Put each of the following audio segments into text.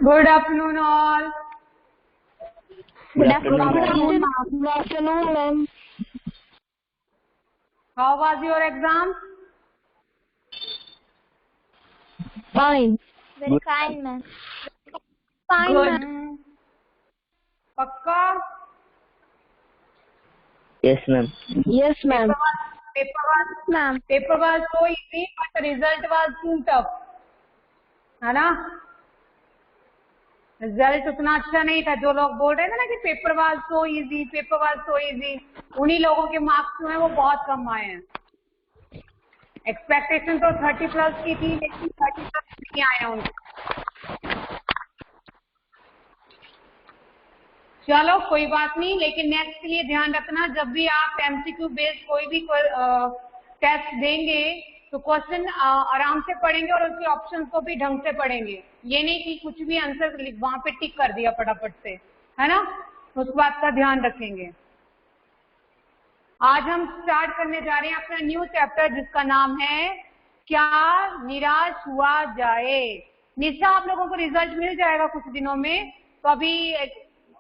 Good afternoon, all. Good afternoon, ma'am. How was your exam? Fine. Very fine, ma'am. Fine, good. Pakka? Yes, ma'am. Yes, ma'am. Paper was so easy, but the result was too tough. है ना? Result उतना अच्छा नहीं था. जो लोग बोल रहे थे ना कि पेपर वाज सो इजी, उन्हीं लोगों के मार्क्स जो हैं वो बहुत कम आए हैं. एक्सपेक्टेशन तो 30 प्लस की थी, लेकिन 30 प्लस नहीं आए उनको. चलो कोई बात नहीं, लेकिन नेक्स्ट के लिए ध्यान रखना, जब भी आप एमसीक्यू बेस्ड कोई भी टेस्ट देंगे तो क्वेश्चन आराम से पढ़ेंगे और उसके ऑप्शन को भी ढंग से पढ़ेंगे. ये नहीं कि कुछ भी आंसर वहां पे टिक कर दिया फटाफट से, है ना. उस बात का ध्यान रखेंगे. आज हम स्टार्ट करने जा रहे हैं अपना न्यू चैप्टर, जिसका नाम है क्या निराश हुआ जाए. निशा, आप लोगों को रिजल्ट मिल जाएगा कुछ दिनों में, तो अभी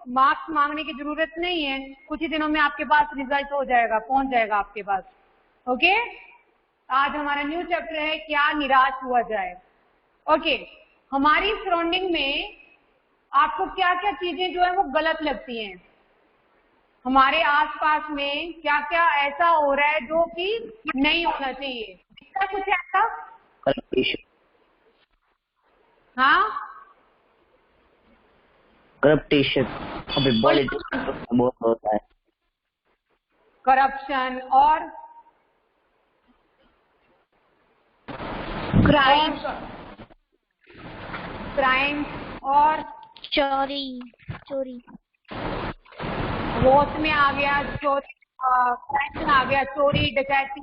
मार्क्स मांगने की जरूरत नहीं है. कुछ ही दिनों में आपके पास रिजल्ट हो जाएगा, पहुंच जाएगा आपके पास. ओके. आज हमारा न्यू चैप्टर है क्या निराश हुआ जाए. ओके. हमारी सराउंडिंग में आपको क्या क्या चीजें जो है वो गलत लगती हैं. हमारे आसपास में क्या क्या ऐसा हो रहा है जो कि नहीं होना चाहिए. क्या कुछ ऐसा? हाँ, करप्टेशन. अभी पॉलिटिक्स बहुत होता है. करप्शन और क्राइम और चोरी वो उसमें आ गया. चोरी, क्राइम आ गया, चोरी डकैती,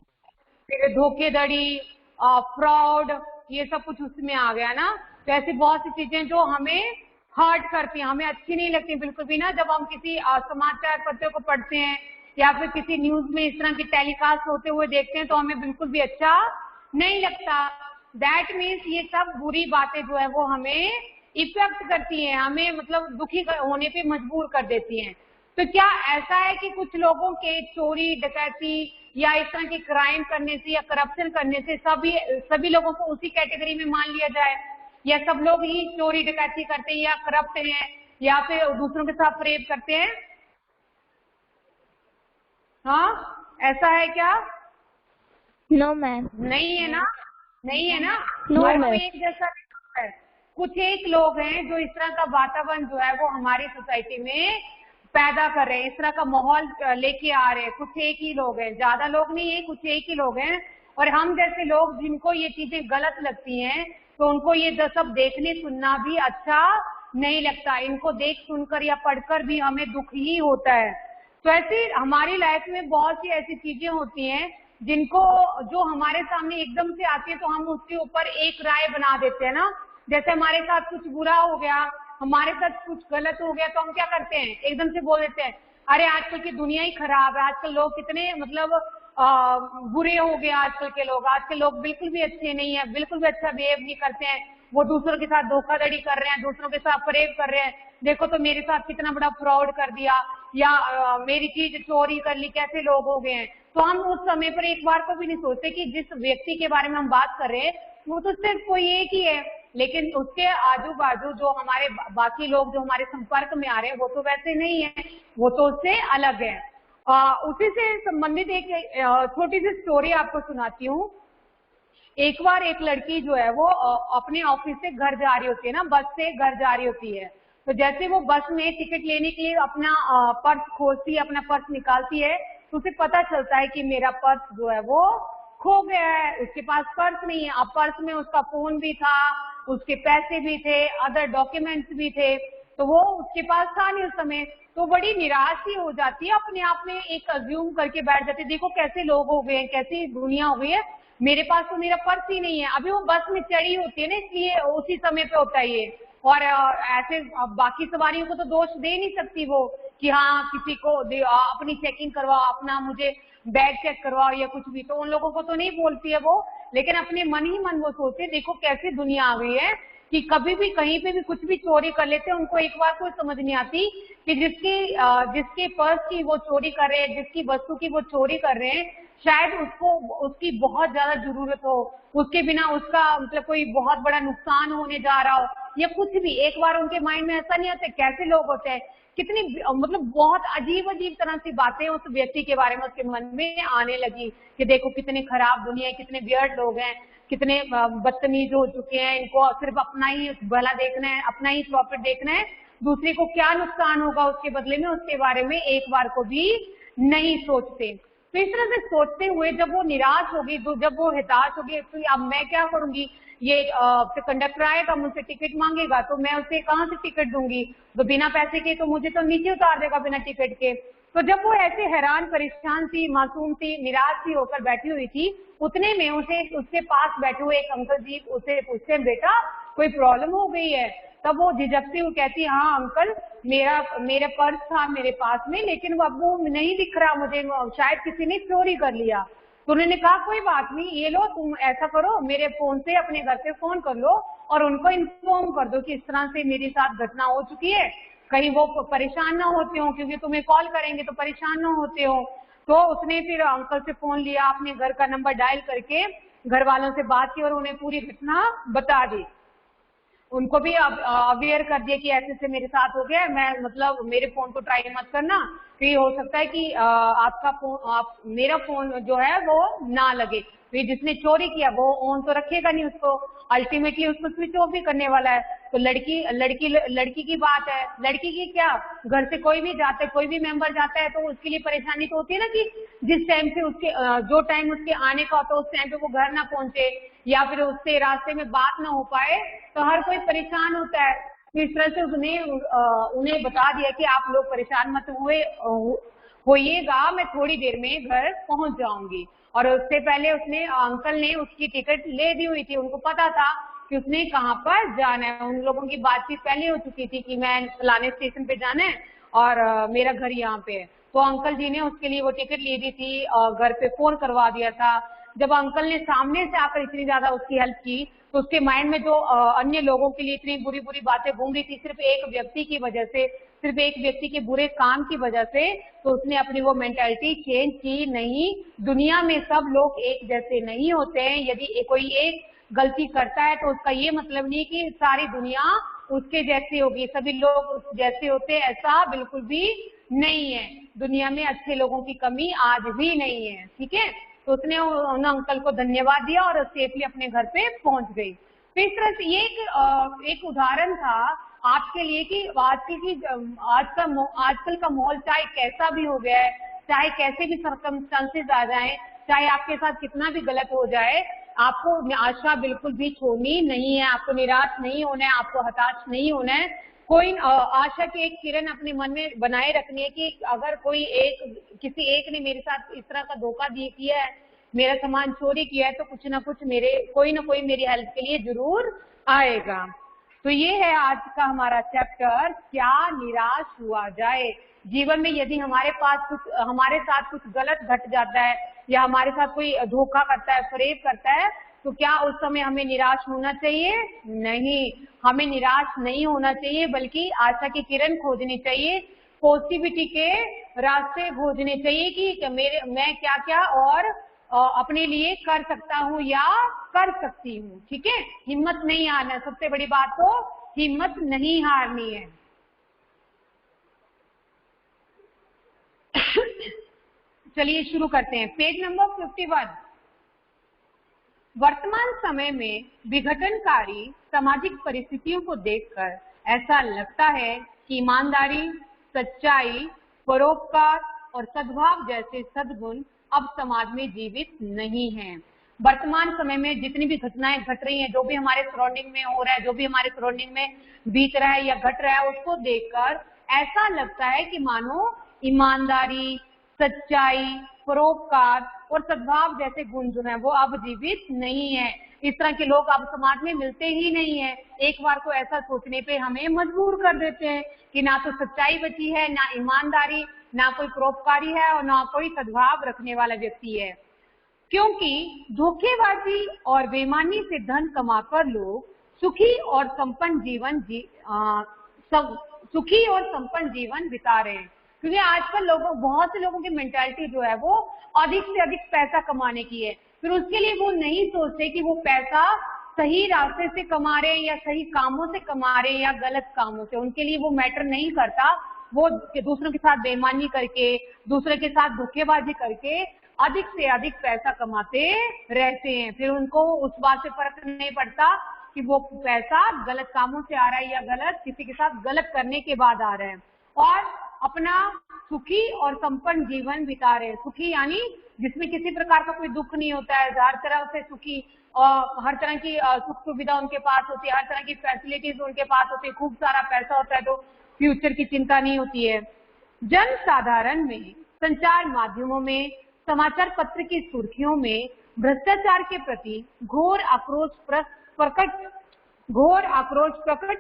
फिर धोखेधड़ी, फ्रॉड, ये सब कुछ उसमें आ गया ना. तो ऐसी बहुत सी चीजें जो हमें हर्ट करती हैं, हमें अच्छी नहीं लगती बिल्कुल भी ना. जब हम किसी समाचार पत्र को पढ़ते हैं या फिर किसी न्यूज में इस तरह की टेलीकास्ट होते हुए देखते हैं तो हमें बिल्कुल भी अच्छा नहीं लगता. दैट मीन्स ये सब बुरी बातें जो है वो हमें इफेक्ट करती हैं, हमें मतलब दुखी होने पे मजबूर कर देती हैं. तो क्या ऐसा है कि कुछ लोगों के चोरी डकैती या इस तरह के क्राइम करने से या करप्शन करने से सभी लोगों को उसी कैटेगरी में मान लिया जाए, या सब लोग ही चोरी डकैती करते हैं या करप्ट हैं या फिर दूसरों के साथ प्रेम करते हैं? हाँ, ऐसा है क्या? No ma'am. नहीं है ना. No, हर ma'am. कोई एक जैसा नहीं है. कुछ एक लोग हैं जो इस तरह का वातावरण जो है वो हमारी सोसाइटी में पैदा कर रहे हैं, इस तरह का माहौल लेके आ रहे हैं. कुछ एक ही लोग हैं, ज्यादा लोग नहीं है, कुछ एक ही लोग हैं. और हम जैसे लोग जिनको ये चीजें गलत लगती हैं तो उनको ये सब देखने सुनना भी अच्छा नहीं लगता. इनको देख सुनकर या पढ़कर भी हमें दुख ही होता है. तो ऐसे हमारी लाइफ में बहुत सी ऐसी चीजें होती हैं जिनको जो हमारे सामने एकदम से आती है तो हम उसके ऊपर एक राय बना देते हैं ना. जैसे हमारे साथ कुछ बुरा हो गया, हमारे साथ कुछ गलत हो गया, तो हम क्या करते हैं, एकदम से बोल देते हैं अरे आजकल की दुनिया ही खराब है, आजकल लोग कितने मतलब बुरे हो गए. आजकल लोग बिल्कुल भी अच्छे नहीं है, बिल्कुल भी अच्छा बिहेव नहीं करते हैं. वो दूसरों के साथ धोखाधड़ी कर रहे हैं, दूसरों के साथ फरेब कर रहे हैं. देखो तो मेरे साथ कितना बड़ा फ्रॉड कर दिया, या मेरी चीज चोरी कर ली, कैसे लोग हो गए हैं. तो हम उस समय पर एक बार को भी नहीं सोचते कि जिस व्यक्ति के बारे में हम बात कर रहे हैं वो तो सिर्फ कोई एक ही है, लेकिन उसके आजू बाजू जो हमारे बाकी लोग जो हमारे संपर्क में आ रहे हैं वो तो वैसे नहीं है, वो तो उससे अलग है. उसी से संबंधित एक छोटी सी स्टोरी आपको सुनाती हूँ. एक बार एक लड़की जो है वो अपने ऑफिस से घर जा रही होती है ना, बस से घर जा रही होती है. तो जैसे वो बस में टिकट लेने के लिए अपना पर्स खोलती है, अपना पर्स निकालती है, तो उसे पता चलता है कि मेरा पर्स जो है वो खो गया है. उसके पास पर्स नहीं है. अब पर्स में उसका फोन भी था, उसके पैसे भी थे, अदर डॉक्यूमेंट्स भी थे, तो वो उसके पास था नहीं उस समय. तो बड़ी निराश ही हो जाती है, अपने आप में एक अज्यूम करके बैठ जाती है, देखो कैसे लोग हो गए हैं, कैसी दुनिया हो गई है, मेरे पास तो मेरा पर्स ही नहीं है. अभी वो बस में चढ़ी होती है ना, इसलिए उसी समय पे होता है ये. और ऐसे बाकी सवारियों को तो दोष दे नहीं सकती वो कि हाँ किसी को अपनी चेकिंग करवाओ, अपना मुझे बैग चेक करवाओ या कुछ भी, तो उन लोगों को तो नहीं बोलती है वो. लेकिन अपने मन ही मन वो सोचते देखो कैसी दुनिया आ गई है, कि कभी भी कहीं पे भी कुछ भी चोरी कर लेते हैं, उनको एक बात कोई समझ नहीं आती कि जिसके पर्स की वो चोरी कर रहे हैं, जिसकी वस्तु की वो चोरी कर रहे हैं, शायद उसको उसकी बहुत ज्यादा जरूरत हो, उसके बिना उसका मतलब कोई बहुत बड़ा नुकसान होने जा रहा हो या कुछ भी। एक बार उनके माइंड में ऐसा नहीं आता। कैसे लोग होते हैं, कितनी मतलब बहुत अजीब अजीब तरह की बातें उस व्यक्ति के बारे में उसके मन में आने लगी कि देखो कितनी खराब दुनिया है, कितने वियर्ड लोग हैं, कितने बदतमीज हो चुके हैं, इनको सिर्फ अपना ही भला देखना है, अपना ही प्रॉफिट देखना है, दूसरे को क्या नुकसान होगा उसके बदले में उसके बारे में एक बार को भी नहीं सोचते। तो इस तरह से सोचते हुए जब वो निराश होगी, जब वो हताश होगी, तो अब मैं क्या करूंगी, ये कंडक्टर आएगा मुझसे टिकट मांगेगा तो मैं उसे कहाँ से टिकट दूंगी, तो बिना पैसे के तो मुझे तो नीचे उतार देगा बिना टिकट के। तो जब वो ऐसे हैरान परेशान सी, मासूम सी, निराश सी होकर बैठी हुई थी, उतने में उसके पास बैठे हुए एक अंकल जी उसे पूछते हैं, बेटा कोई प्रॉब्लम हो गई है? तब वो झिझकती हुई कहती है, हाँ अंकल, मेरा पर्स था मेरे पास में, लेकिन अब वो नहीं दिख रहा मुझे, शायद किसी ने चोरी कर लिया। तो उन्होंने कहा कोई बात नहीं, ये लो तुम ऐसा करो, मेरे फोन से अपने घर पे फोन कर लो और उनको इन्फॉर्म कर दो कि इस तरह से मेरे साथ घटना हो चुकी है, कहीं वो परेशान ना होते हो, क्योंकि तुम्हें कॉल करेंगे तो परेशान ना होते हो। तो उसने फिर अंकल से फोन लिया, अपने घर का नंबर डायल करके घर वालों से बात की और उन्हें पूरी घटना बता दी। उनको भी अवेयर कर दिया कि ऐसे से मेरे साथ हो गया, मैं मतलब मेरे फोन को ट्राई मत करना, तो ये हो सकता है कि आपका फोन मेरा फोन जो है वो ना लगे, तो जिसने चोरी किया वो ऑन तो रखेगा नहीं उसको, अल्टीमेटली उसको स्विच ऑफ भी करने वाला है। तो लड़की की बात है, लड़की की क्या, घर से कोई भी जाता है, कोई भी मेंबर जाता है तो उसके लिए परेशानी तो होती है ना कि जिस टाइम से उसके जो टाइम उसके आने का होता है उस टाइम पे वो घर ना पहुंचे या फिर उससे रास्ते में बात ना हो पाए, तो हर कोई परेशान होता है। तो इस तरह से उन्हें बता दिया कि आप लोग परेशान मत होइएगा, मैं थोड़ी देर में घर पहुंच जाऊंगी। और उससे पहले अंकल ने उसकी टिकट ले दी हुई थी, उनको पता था कि उसने कहाँ पर जाना है, उन लोगों की बातचीत पहले हो चुकी थी कि मैं फलाने स्टेशन पे जाना है और मेरा घर यहाँ पे है। तो अंकल जी ने उसके लिए वो टिकट ले दी थी और घर पे फोन करवा दिया था। जब अंकल ने सामने से आकर इतनी ज्यादा उसकी हेल्प की तो उसके माइंड में जो अन्य लोगों के लिए इतनी बुरी बुरी बातें घूम रही थी, सिर्फ एक व्यक्ति की वजह से, सिर्फ एक व्यक्ति के बुरे काम की वजह से, तो उसने अपनी वो मेंटालिटी चेंज की नहीं। दुनिया में सब लोग एक जैसे नहीं होते हैं। यदि कोई एक गलती करता है तो उसका ये मतलब नहीं कि सारी दुनिया उसके जैसी होगी, सभी लोग जैसे होते हैं, ऐसा बिल्कुल भी नहीं है। दुनिया में अच्छे लोगों की कमी आज भी नहीं है, ठीक है। तो उसने उन अंकल को धन्यवाद दिया और सेफली अपने घर पे पहुंच गई। तो इस तरह से ये एक उदाहरण था आपके लिए कि आजकल का माहौल चाहे कैसा भी हो गया है, चाहे कैसे भी सर्कमस्टांसेस आ जाए, चाहे आपके साथ कितना भी गलत हो जाए, आपको आशा बिल्कुल भी छोड़नी नहीं है, आपको निराश नहीं होना है, आपको हताश नहीं होना है। कोई आशा की एक किरण अपने मन में बनाए रखनी है कि अगर किसी एक ने मेरे साथ इस तरह का धोखा किया है, मेरा सामान चोरी किया है, तो कुछ ना कुछ कोई ना कोई मेरी हेल्प के लिए जरूर आएगा। तो ये है आज का हमारा चैप्टर, क्या निराश हुआ जाए। जीवन में यदि हमारे साथ कुछ गलत घट जाता है या हमारे साथ कोई धोखा करता है, फरेब करता है, तो क्या उस समय हमें निराश होना चाहिए? नहीं, हमें निराश नहीं होना चाहिए, बल्कि आशा की किरण खोजनी चाहिए, पॉजिटिविटी के रास्ते खोजने चाहिए कि मैं क्या क्या और अपने लिए कर सकता हूँ या कर सकती हूँ, ठीक है। हिम्मत नहीं हारना, सबसे बड़ी बात तो हिम्मत नहीं हारनी है। चलिए शुरू करते हैं। Page number 51। वर्तमान समय में विघटनकारी सामाजिक परिस्थितियों को देखकर ऐसा लगता है कि ईमानदारी, सच्चाई, परोपकार और सद्भाव जैसे सद्गुण अब समाज में जीवित नहीं हैं। वर्तमान समय में जितनी भी घटनाएं घट रही हैं, जो भी हमारे सराउंडिंग में हो रहा है, जो भी हमारे सराउंडिंग में बीत रहा है या घट रहा है, उसको देखकर ऐसा लगता है कि मानो ईमानदारी, सच्चाई, परोपकार और सद्भाव जैसे गुण जो हैं वो अब जीवित नहीं है। इस तरह के लोग अब समाज में मिलते ही नहीं है। एक बार को ऐसा सोचने पे हमें मजबूर कर देते हैं कि ना तो सच्चाई बची है, ना ईमानदारी, ना कोई परोपकारी है और ना कोई सद्भाव रखने वाला व्यक्ति है। क्योंकि धोखेबाजी और बेईमानी से धन कमाकर लोग सुखी और संपन्न जीवन सुखी और संपन्न जीवन बिता रहे हैं। क्योंकि आजकल बहुत से लोगों की मेंटालिटी जो है वो अधिक से अधिक पैसा कमाने की है। फिर उसके लिए वो नहीं सोचते कि वो पैसा सही रास्ते से कमा रहे हैं या सही कामों से कमा रहे हैं या गलत कामों से। उनके लिए वो मैटर नहीं करता। वो दूसरों के साथ बेईमानी करके, दूसरे के साथ धोखेबाजी करके अधिक से अधिक पैसा कमाते रहते हैं। फिर उनको उस बात से फर्क नहीं पड़ता कि वो पैसा गलत कामों से आ रहा है या गलत किसी के साथ गलत करने के बाद आ रहा है, और अपना सुखी और संपन्न जीवन बिता रहे हैं। सुखी यानी जिसमें किसी प्रकार का कोई दुख नहीं होता है, हर तरह से सुखी, और हर तरह की सुख सुविधा उनके पास होती है, हर तरह की फैसिलिटीज उनके पास होती है, खूब सारा पैसा होता है तो फ्यूचर की चिंता नहीं होती है। जन साधारण में, संचार माध्यमों में, समाचार पत्र की सुर्खियों में भ्रष्टाचार के प्रति घोर आक्रोश प्रकट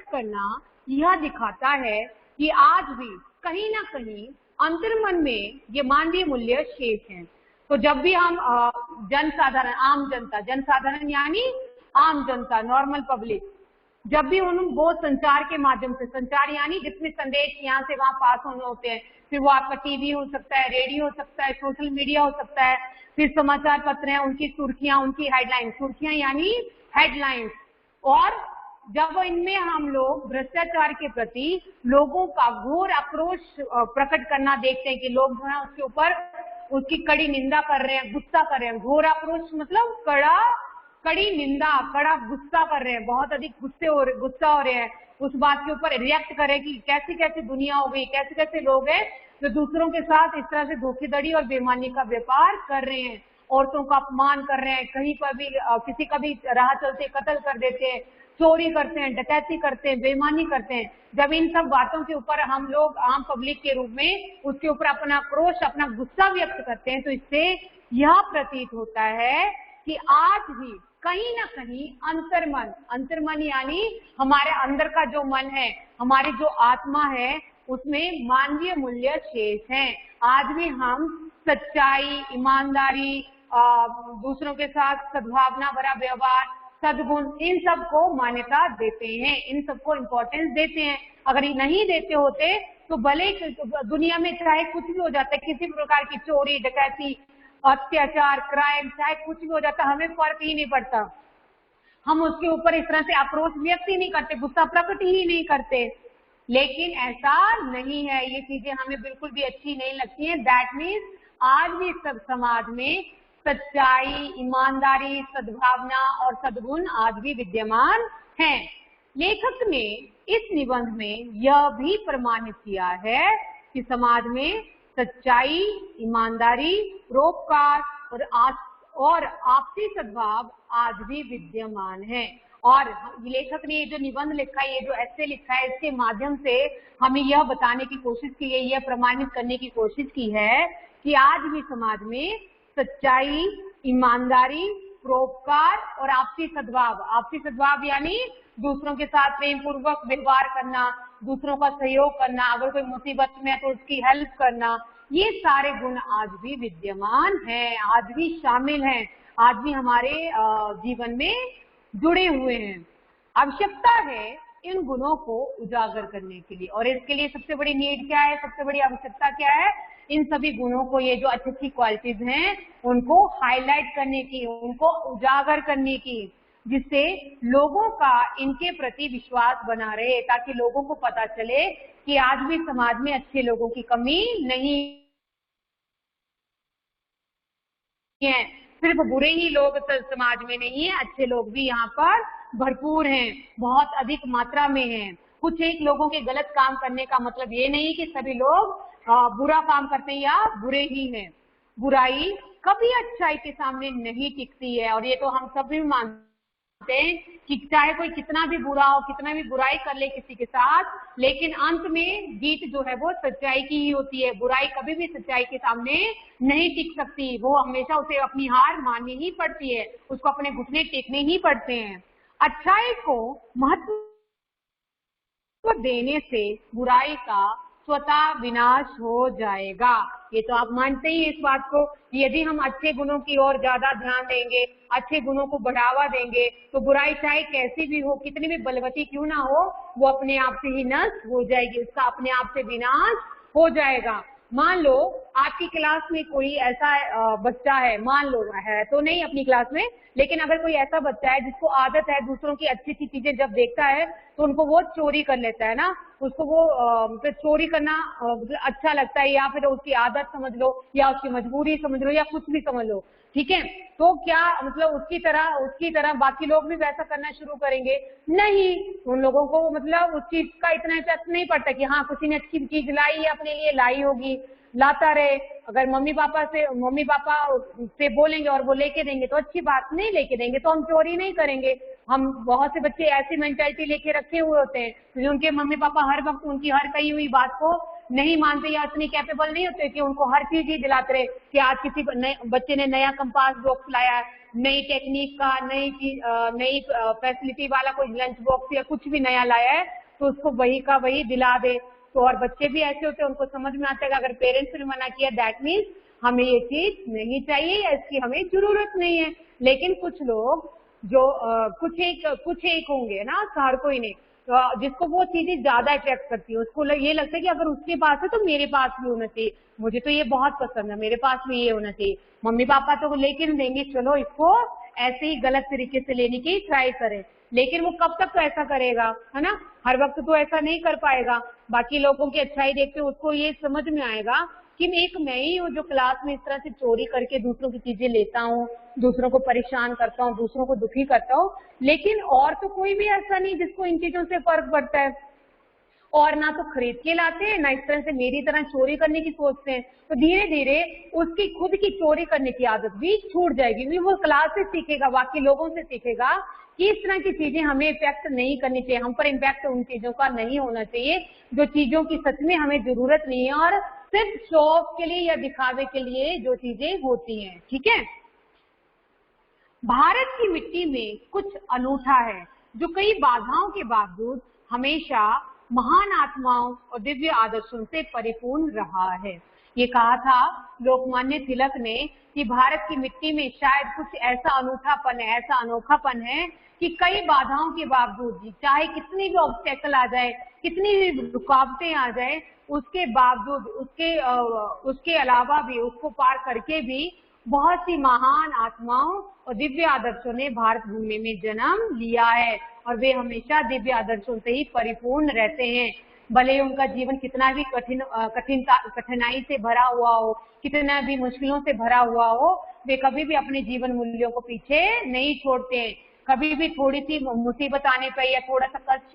करना यह दिखाता है कि आज भी कहीं ना कहीं अंतर्मन में ये मानवीय मूल्य शेष हैं। तो जब भी हम जनसाधारण, आम जनता, जनसाधारण यानी आम जनता, नॉर्मल पब्लिक, जब भी वो संचार के माध्यम से, संचार यानी जिसमें संदेश यहाँ से वहां पास होने होते हैं, फिर वो आपका टीवी हो सकता है, रेडियो हो सकता है, सोशल मीडिया हो सकता है, फिर समाचार पत्र हैं, उनकी सुर्खियां, उनकी हेडलाइंस, सुर्खियां यानी हेडलाइंस, और जब इनमें हम लोग भ्रष्टाचार के प्रति लोगों का घोर आक्रोश प्रकट करना देखते हैं कि लोग जो है उसके ऊपर उसकी कड़ी निंदा कर रहे हैं, गुस्सा कर रहे हैं। घोर आक्रोश मतलब कड़ी निंदा, कड़ा गुस्सा कर रहे हैं, बहुत अधिक गुस्सा हो रहे हैं, उस बात के ऊपर रिएक्ट कर रहे हैं कि कैसी कैसी दुनिया हो गई, कैसे कैसे लोग हैं जो दूसरों के साथ इस तरह से धोखेधड़ी और बेईमानी का व्यापार कर रहे हैं, औरतों का अपमान कर रहे हैं, कहीं पर भी किसी का भी राह चलते कत्ल कर देते हैं, चोरी करते हैं, डकैती करते हैं, बेईमानी करते हैं। जब इन सब बातों के ऊपर हम लोग आम पब्लिक के रूप में उसके ऊपर अपना आक्रोश, अपना गुस्सा व्यक्त करते हैं, तो इससे यह प्रतीत होता है कि आज भी कहीं ना कहीं अंतर्मन यानी हमारे अंदर का जो मन है, हमारी जो आत्मा है, उसमें मानवीय मूल्य शेष हैं। आज भी हम सच्चाई, ईमानदारी, दूसरों के साथ सद्भावना भरा व्यवहार, सद्गुण, इन सबको मान्यता देते हैं, इन सबको इम्पोर्टेंस देते हैं। अगर ये नहीं देते होते तो भले दुनिया में चाहे कुछ भी हो जाता है, किसी प्रकार की चोरी, डकैती, अत्याचार, क्राइम, चाहे कुछ भी हो जाता, हमें फर्क ही नहीं पड़ता, हम उसके ऊपर इस तरह से आक्रोश व्यक्त ही नहीं करते, गुस्सा प्रकट ही नहीं करते। लेकिन ऐसा नहीं है, ये चीजें हमें बिल्कुल भी अच्छी नहीं लगती हैं। दैट मीन्स आज भी सब समाज में सच्चाई, ईमानदारी, सद्भावना और सद्गुण आज भी विद्यमान हैं। लेखक ने इस निबंध में यह भी प्रमाणित किया है कि समाज में सच्चाई, ईमानदारी, परोपकार और आपसी सद्भाव आज भी विद्यमान है। और लेखक ने ये जो निबंध लिखा है, ये जो ऐसे लिखा है, इसके माध्यम से हमें यह बताने की कोशिश की है, यह प्रमाणित करने की कोशिश की है कि आज भी समाज में सच्चाई, ईमानदारी, परोपकार और आपसी सद्भाव यानी दूसरों के साथ प्रेम पूर्वक व्यवहार करना, दूसरों का सहयोग करना, अगर कोई मुसीबत में है तो उसकी हेल्प करना, ये सारे गुण आज भी विद्यमान हैं, आज भी शामिल हैं, आज भी हमारे जीवन में जुड़े हुए हैं। आवश्यकता है इन गुणों को उजागर करने के लिए, और इसके लिए सबसे बड़ी नीड क्या है, सबसे बड़ी आवश्यकता क्या है? इन सभी गुणों को, ये जो अच्छी अच्छी क्वालिटीज हैं, उनको हाईलाइट करने की, उनको उजागर करने की, जिससे लोगों का इनके प्रति विश्वास बना रहे, ताकि लोगों को पता चले कि आज भी समाज में अच्छे लोगों की कमी नहीं है। सिर्फ बुरे ही लोग समाज में नहीं है, अच्छे लोग भी यहाँ पर भरपूर हैं, बहुत अधिक मात्रा में हैं। कुछ एक लोगों के गलत काम करने का मतलब ये नहीं कि सभी लोग बुरा काम करते हैं या बुरे ही हैं। बुराई कभी अच्छाई के सामने नहीं टिकती है, और ये तो हम सब भी मानते हैं कि चाहे कोई कितना भी बुरा हो, कितना भी बुराई कर ले किसी के साथ, लेकिन अंत में जीत जो है वो सच्चाई की ही होती है। बुराई कभी भी सच्चाई के सामने नहीं टिक सकती, वो हमेशा उसे अपनी हार माननी ही पड़ती है, उसको अपने घुटने टेकने ही पड़ते हैं। अच्छाई को महत्व देने से बुराई का स्वतः विनाश हो जाएगा। ये तो आप मानते ही इस बात को कि यदि हम अच्छे गुणों की ओर ज्यादा ध्यान देंगे, अच्छे गुणों को बढ़ावा देंगे, तो बुराई चाहे कैसी भी हो, कितनी भी बलवती क्यों ना हो, वो अपने आप से ही नष्ट हो जाएगी, उसका अपने आप से विनाश हो जाएगा। मान लो आपकी क्लास में कोई ऐसा बच्चा है, मान लो है तो नहीं अपनी क्लास में, लेकिन अगर कोई ऐसा बच्चा है जिसको आदत है दूसरों की अच्छी अच्छी चीजें जब देखता है तो उनको वो चोरी कर लेता है ना, उसको वो मतलब चोरी करना अच्छा लगता है, या फिर उसकी आदत समझ लो, या उसकी मजबूरी समझ लो, या कुछ भी समझ लो, ठीक है। तो क्या मतलब उसकी तरह बाकी लोग भी वैसा करना शुरू करेंगे? नहीं, उन लोगों को मतलब उस चीज का इतना इफेक्ट नहीं पड़ता कि हाँ किसी ने अच्छी चीज लाई है अपने लिए, लाई होगी, लाता रहे। अगर मम्मी पापा से बोलेंगे और वो लेके देंगे तो अच्छी बात, नहीं लेके देंगे तो हम चोरी नहीं करेंगे। हम बहुत से बच्चे ऐसी मेंटालिटी लेके रखे हुए होते हैं क्योंकि उनके मम्मी पापा हर वक्त उनकी हर कही हुई बात को नहीं मानते या इतनी कैपेबल नहीं होते कि उनको हर चीज ही दिलाते रहे कि आज किसी बच्चे ने नया कंपास बॉक्स लाया है, नई टेक्निक का, नई फैसिलिटी वाला कोई लंच बॉक्स या कुछ भी नया लाया है तो उसको वही का वही दिला दे। तो और बच्चे भी ऐसे होते हैं, उनको समझ में आता है कि अगर पेरेंट्स ने मना किया दैट मीन्स हमें ये चीज नहीं चाहिए या इसकी हमें जरूरत नहीं है। लेकिन कुछ लोग जो कुछ एक होंगे ना, हर कोई नहीं, तो जिसको वो चीजें ज्यादा अट्रैक्ट करती है, उसको ये लगता है कि अगर उसके पास है तो मेरे पास भी होना चाहिए, मुझे तो ये बहुत पसंद है, मेरे पास भी ये होना चाहिए। मम्मी पापा तो लेके देंगे, चलो इसको ऐसे ही गलत तरीके से लेने की ट्राई करें, लेकिन वो कब तक तो ऐसा करेगा, है ना, हर वक्त तो ऐसा नहीं कर पाएगा। बाकी लोगों की अच्छाई देखते उसको ये समझ में आएगा कि एक मैं ही हूँ जो क्लास में इस तरह से चोरी करके दूसरों की चीजें लेता हूँ, दूसरों को परेशान करता हूँ, दूसरों को दुखी करता हूँ, लेकिन और तो कोई भी ऐसा नहीं जिसको इन चीजों से फर्क पड़ता है, और ना तो खरीद के लाते हैं, ना इस तरह से मेरी तरह चोरी करने की सोचते हैं। तो धीरे धीरे उसकी खुद की चोरी करने की आदत भी छूट जाएगी, क्योंकि वो क्लास से सीखेगा, बाकी लोगों से सीखेगा कि इस तरह की चीजें हमें इम्पैक्ट नहीं करनी चाहिए, हम पर इम्पैक्ट उन चीजों का नहीं होना चाहिए जो चीजों की सच में हमें जरूरत नहीं है और सिर्फ शो ऑफ के लिए या दिखावे के लिए जो चीजें होती हैं। ठीक है, भारत की मिट्टी में कुछ अनूठा है जो कई बाधाओं के बावजूद हमेशा महान आत्माओं और दिव्य आदर्शों से परिपूर्ण रहा है। ये कहा था लोकमान्य तिलक ने कि भारत की मिट्टी में शायद कुछ ऐसा अनूठापन है, ऐसा अनोखापन है कि कई बाधाओं के बावजूद, चाहे कितनी भी ऑब्स्टेकल आ जाए, कितनी भी रुकावटें आ जाए, उसके बावजूद, उसके अलावा भी, उसको पार करके भी बहुत सी महान आत्माओं और दिव्य आदर्शों ने भारत भूमि में जन्म लिया है और वे हमेशा दिव्य आदर्शों से ही परिपूर्ण रहते हैं। भले ही उनका जीवन कितना भी कठिनाई से भरा हुआ हो, कितना भी मुश्किलों से भरा हुआ हो, वे कभी भी अपने जीवन मूल्यों को पीछे नहीं छोड़ते हैं। कभी भी थोड़ी सी मुसीबत आने पर या थोड़ा सा कष्ट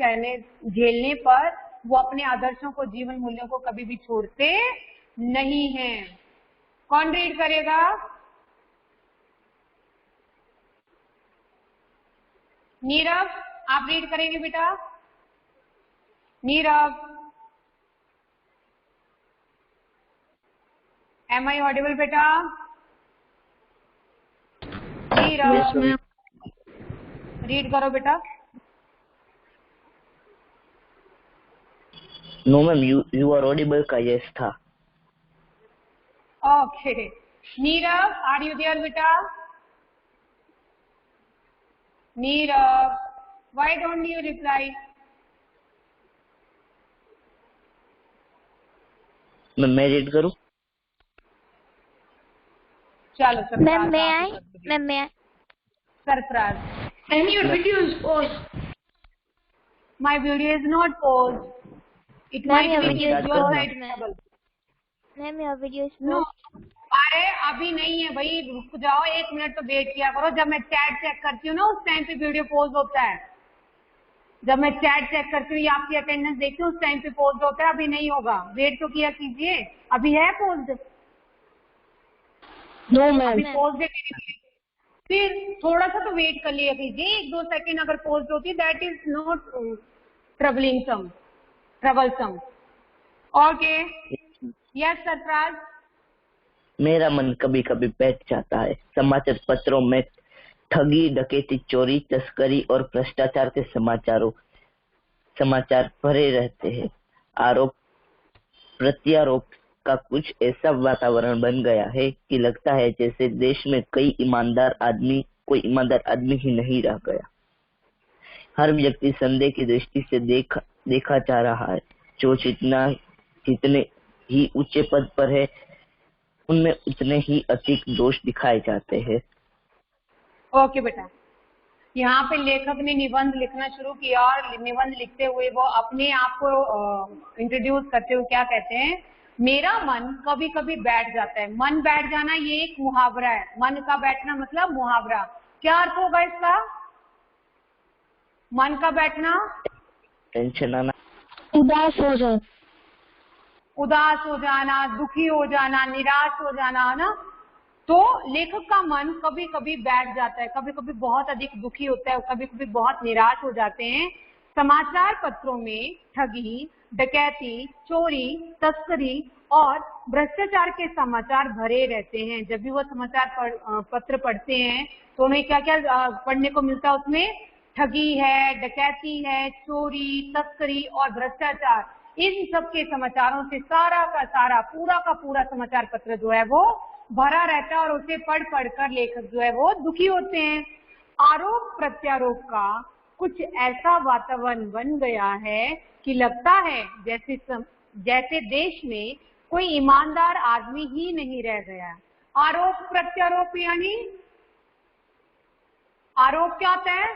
झेलने पर वो अपने आदर्शों को, जीवन मूल्यों को कभी भी छोड़ते नहीं हैं। कौन रीड करेगा? नीरव, आप रीड करेंगे बेटा? नीरव, एम आई ऑडिबल बेटा? Nirav, yes ma'am. रीड करो बेटा। No ma'am, you are audible का यस था। Okay, Nirav, are you there बेटा? Nirav, why don't you reply? मैं रीड करूं? चलो मैम मैं आई, मैम मैं Sarfaraz, ma'am your video is paused. my video is not paused. It Ma'am, might your be video is your paused, side ma'am. trouble. Ma'am your video is No, अरे अभी नहीं है भाई, रुक जाओ, 1 मिनट तो वेट किया करो। जब मैं चैट चेक करती हूँ ना उस टाइम पे वीडियो पॉज होता है। जब मैं चैट चेक करती हूँ या आपकी अटेंडेंस देखती हूँ उस टाइम पे पॉज होता है। अभी नहीं होगा, वेट तो किया कीजिए। अभी है पॉज? No ma'am. अभी पॉज है, फिर थोड़ा सा तो वेट कर लिया कीजिए, 1-2 सेकेंड अगर पॉज होती, that is not troublesome. Okay, yes Sarfaraz. मेरा मन कभी कभी बैठ जाता है। समाचार पत्रों में ठगी, डकैती, चोरी, तस्करी और भ्रष्टाचार के समाचार भरे रहते हैं। प्रत्यारोप का कुछ ऐसा वातावरण बन गया है कि लगता है जैसे देश में कोई ईमानदार आदमी ही नहीं रह गया। हर व्यक्ति संदेह की दृष्टि से देखा जा रहा है। जो जितने ही ऊंचे पद पर है, उनमें उतने ही अधिक दोष दिखाए जाते हैं। ओके बेटा, यहाँ पे लेखक ने निबंध लिखना शुरू किया और निबंध लिखते हुए वो अपने आप को इंट्रोड्यूस करते हुए क्या कहते हैं, मेरा मन कभी कभी बैठ जाता है। मन बैठ जाना ये एक मुहावरा है। मन का बैठना मतलब मुहावरा। क्या अर्थ होगा इसका? मन का बैठना, टेंशन आना, उदास हो जाना, उदास हो जाना, दुखी हो जाना, निराश हो जाना, है ना। तो लेखक का मन कभी कभी बैठ जाता है, कभी कभी बहुत अधिक दुखी होता है, कभी कभी बहुत निराश हो जाते हैं। समाचार पत्रों में ठगी, डकैती, चोरी, तस्करी और भ्रष्टाचार के समाचार भरे रहते हैं। जब भी वो समाचार पत्र पढ़ते हैं तो उन्हें क्या क्या पढ़ने को मिलता है? उसमें ठगी है, डकैती है, चोरी, तस्करी और भ्रष्टाचार। इन सब के समाचारों से सारा का सारा, पूरा का पूरा समाचार पत्र जो है वो भरा रहता है और उसे पढ़ कर लेखक जो है वो दुखी होते हैं। आरोप प्रत्यारोप का कुछ ऐसा वातावरण बन गया है कि लगता है जैसे देश में कोई ईमानदार आदमी ही नहीं रह गया। आरोप प्रत्यारोप यानी आरोप क्या होता है?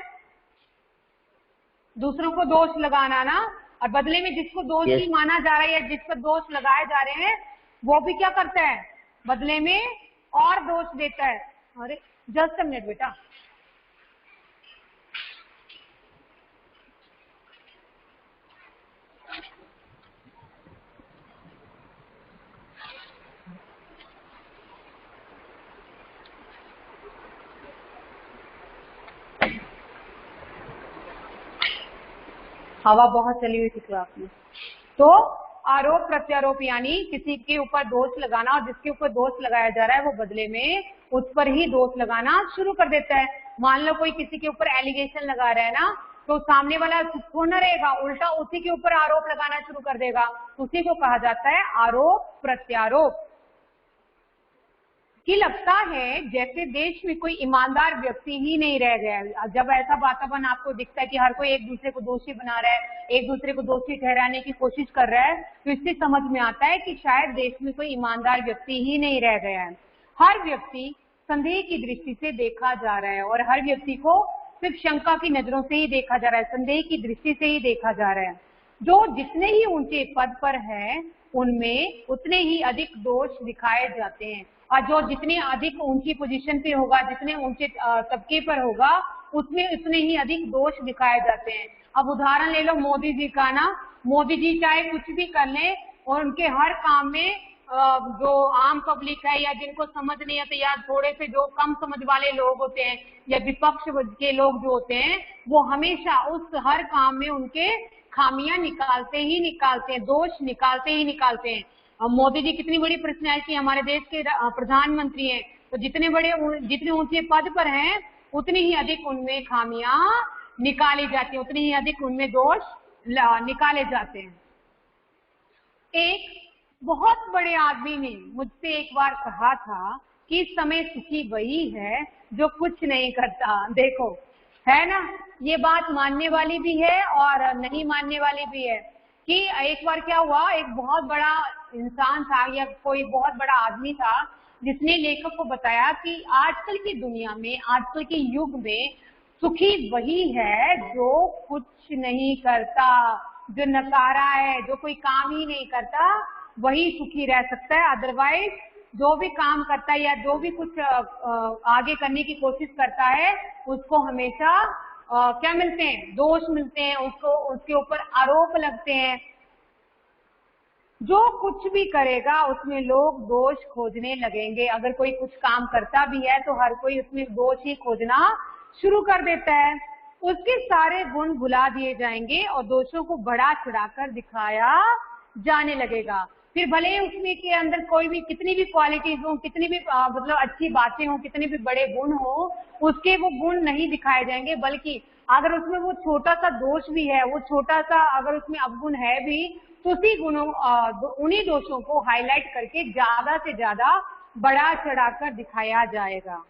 दूसरों को दोष लगाना ना, और बदले में जिसको दोषी माना जा रहा है या जिस पर दोष लगाए जा रहे हैं वो भी क्या करता है? बदले में और दोष देता है। अरे जस्ट अ मिनट बेटा। हवा बहुत चली हुई थी क्लास में। तो आरोप प्रत्यारोप यानी किसी के ऊपर दोष लगाना, और जिसके ऊपर दोष लगाया जा रहा है वो बदले में उस पर ही दोष लगाना शुरू कर देता है। मान लो कोई किसी के ऊपर एलिगेशन लगा रहा है ना, तो सामने वाला चुप न रहेगा, उल्टा उसी के ऊपर आरोप लगाना शुरू कर देगा। उसी को कहा जाता है आरोप प्रत्यारोप। कि लगता है जैसे देश में कोई ईमानदार व्यक्ति ही नहीं रह गया है। जब ऐसा वातावरण आपको दिखता है कि हर कोई एक दूसरे को दोषी बना रहा है, एक दूसरे को दोषी ठहराने की कोशिश कर रहा है, तो इससे समझ में आता है कि शायद देश में कोई ईमानदार व्यक्ति ही नहीं रह गया है। हर व्यक्ति संदेह की दृष्टि से देखा जा रहा है और हर व्यक्ति को सिर्फ शंका की नजरों से ही देखा जा रहा है, संदेह की दृष्टि से ही देखा जा रहा है। जो जितने ही ऊंचे पद पर है उनमें उतने ही अधिक दोष दिखाए जाते हैं, और जो जितनी अधिक ऊंची पोजीशन पे होगा, जितने ऊंचे तबके पर होगा, उसमें उतने ही अधिक दोष दिखाए जाते हैं। अब उदाहरण ले लो मोदी जी का ना। मोदी जी चाहे कुछ भी कर लें और उनके हर काम में जो आम पब्लिक है या जिनको समझ नहीं आता या थोड़े से जो कम समझ वाले लोग होते हैं या विपक्ष के लोग जो होते हैं, वो हमेशा उस हर काम में उनके खामियां निकालते ही निकालते हैं, दोष निकालते ही निकालते हैं। मोदी जी कितनी बड़ी पर्सनैलिटी, हमारे देश के प्रधानमंत्री हैं, तो जितने ऊंचे पद पर हैं उतनी ही अधिक उनमें खामियां निकाली जाती हैं, उतनी ही अधिक उनमें दोष निकाले जाते हैं। एक बहुत बड़े आदमी ने मुझसे एक बार कहा था कि इस समय सुखी वही है जो कुछ नहीं करता। देखो है ना, ये बात मानने वाली भी है और नहीं मानने वाली भी है। कि एक बार क्या हुआ, एक बहुत बड़ा इंसान था या कोई बहुत बड़ा आदमी था जिसने लेखक को बताया कि आजकल की दुनिया में, आजकल के युग में सुखी वही है जो कुछ नहीं करता, जो नकारा है, जो कोई काम ही नहीं करता, वही सुखी रह सकता है। अदरवाइज जो भी काम करता है या जो भी कुछ आगे करने की कोशिश करता है उसको हमेशा क्या मिलते हैं? दोष मिलते हैं, उसको उसके ऊपर आरोप लगते हैं। जो कुछ भी करेगा उसमें लोग दोष खोजने लगेंगे। अगर कोई कुछ काम करता भी है तो हर कोई उसमें दोष ही खोजना शुरू कर देता है। उसके सारे गुण भुला दिए जाएंगे और दोषों को बढ़ा चढ़ाकर दिखाया जाने लगेगा। फिर भले ही उसमें के अंदर कोई भी कितनी भी क्वालिटीज हो, कितनी भी मतलब अच्छी बातें हो, कितने भी बड़े गुण हो, उसके वो गुण नहीं दिखाए जाएंगे, बल्कि अगर उसमें वो छोटा सा दोष भी है, वो छोटा सा अगर उसमें अवगुण है भी, तो उसी गुणों उन्हीं दोषों को हाईलाइट करके ज्यादा से ज्यादा बढ़ा चढ़ाकर दिखाया जाएगा।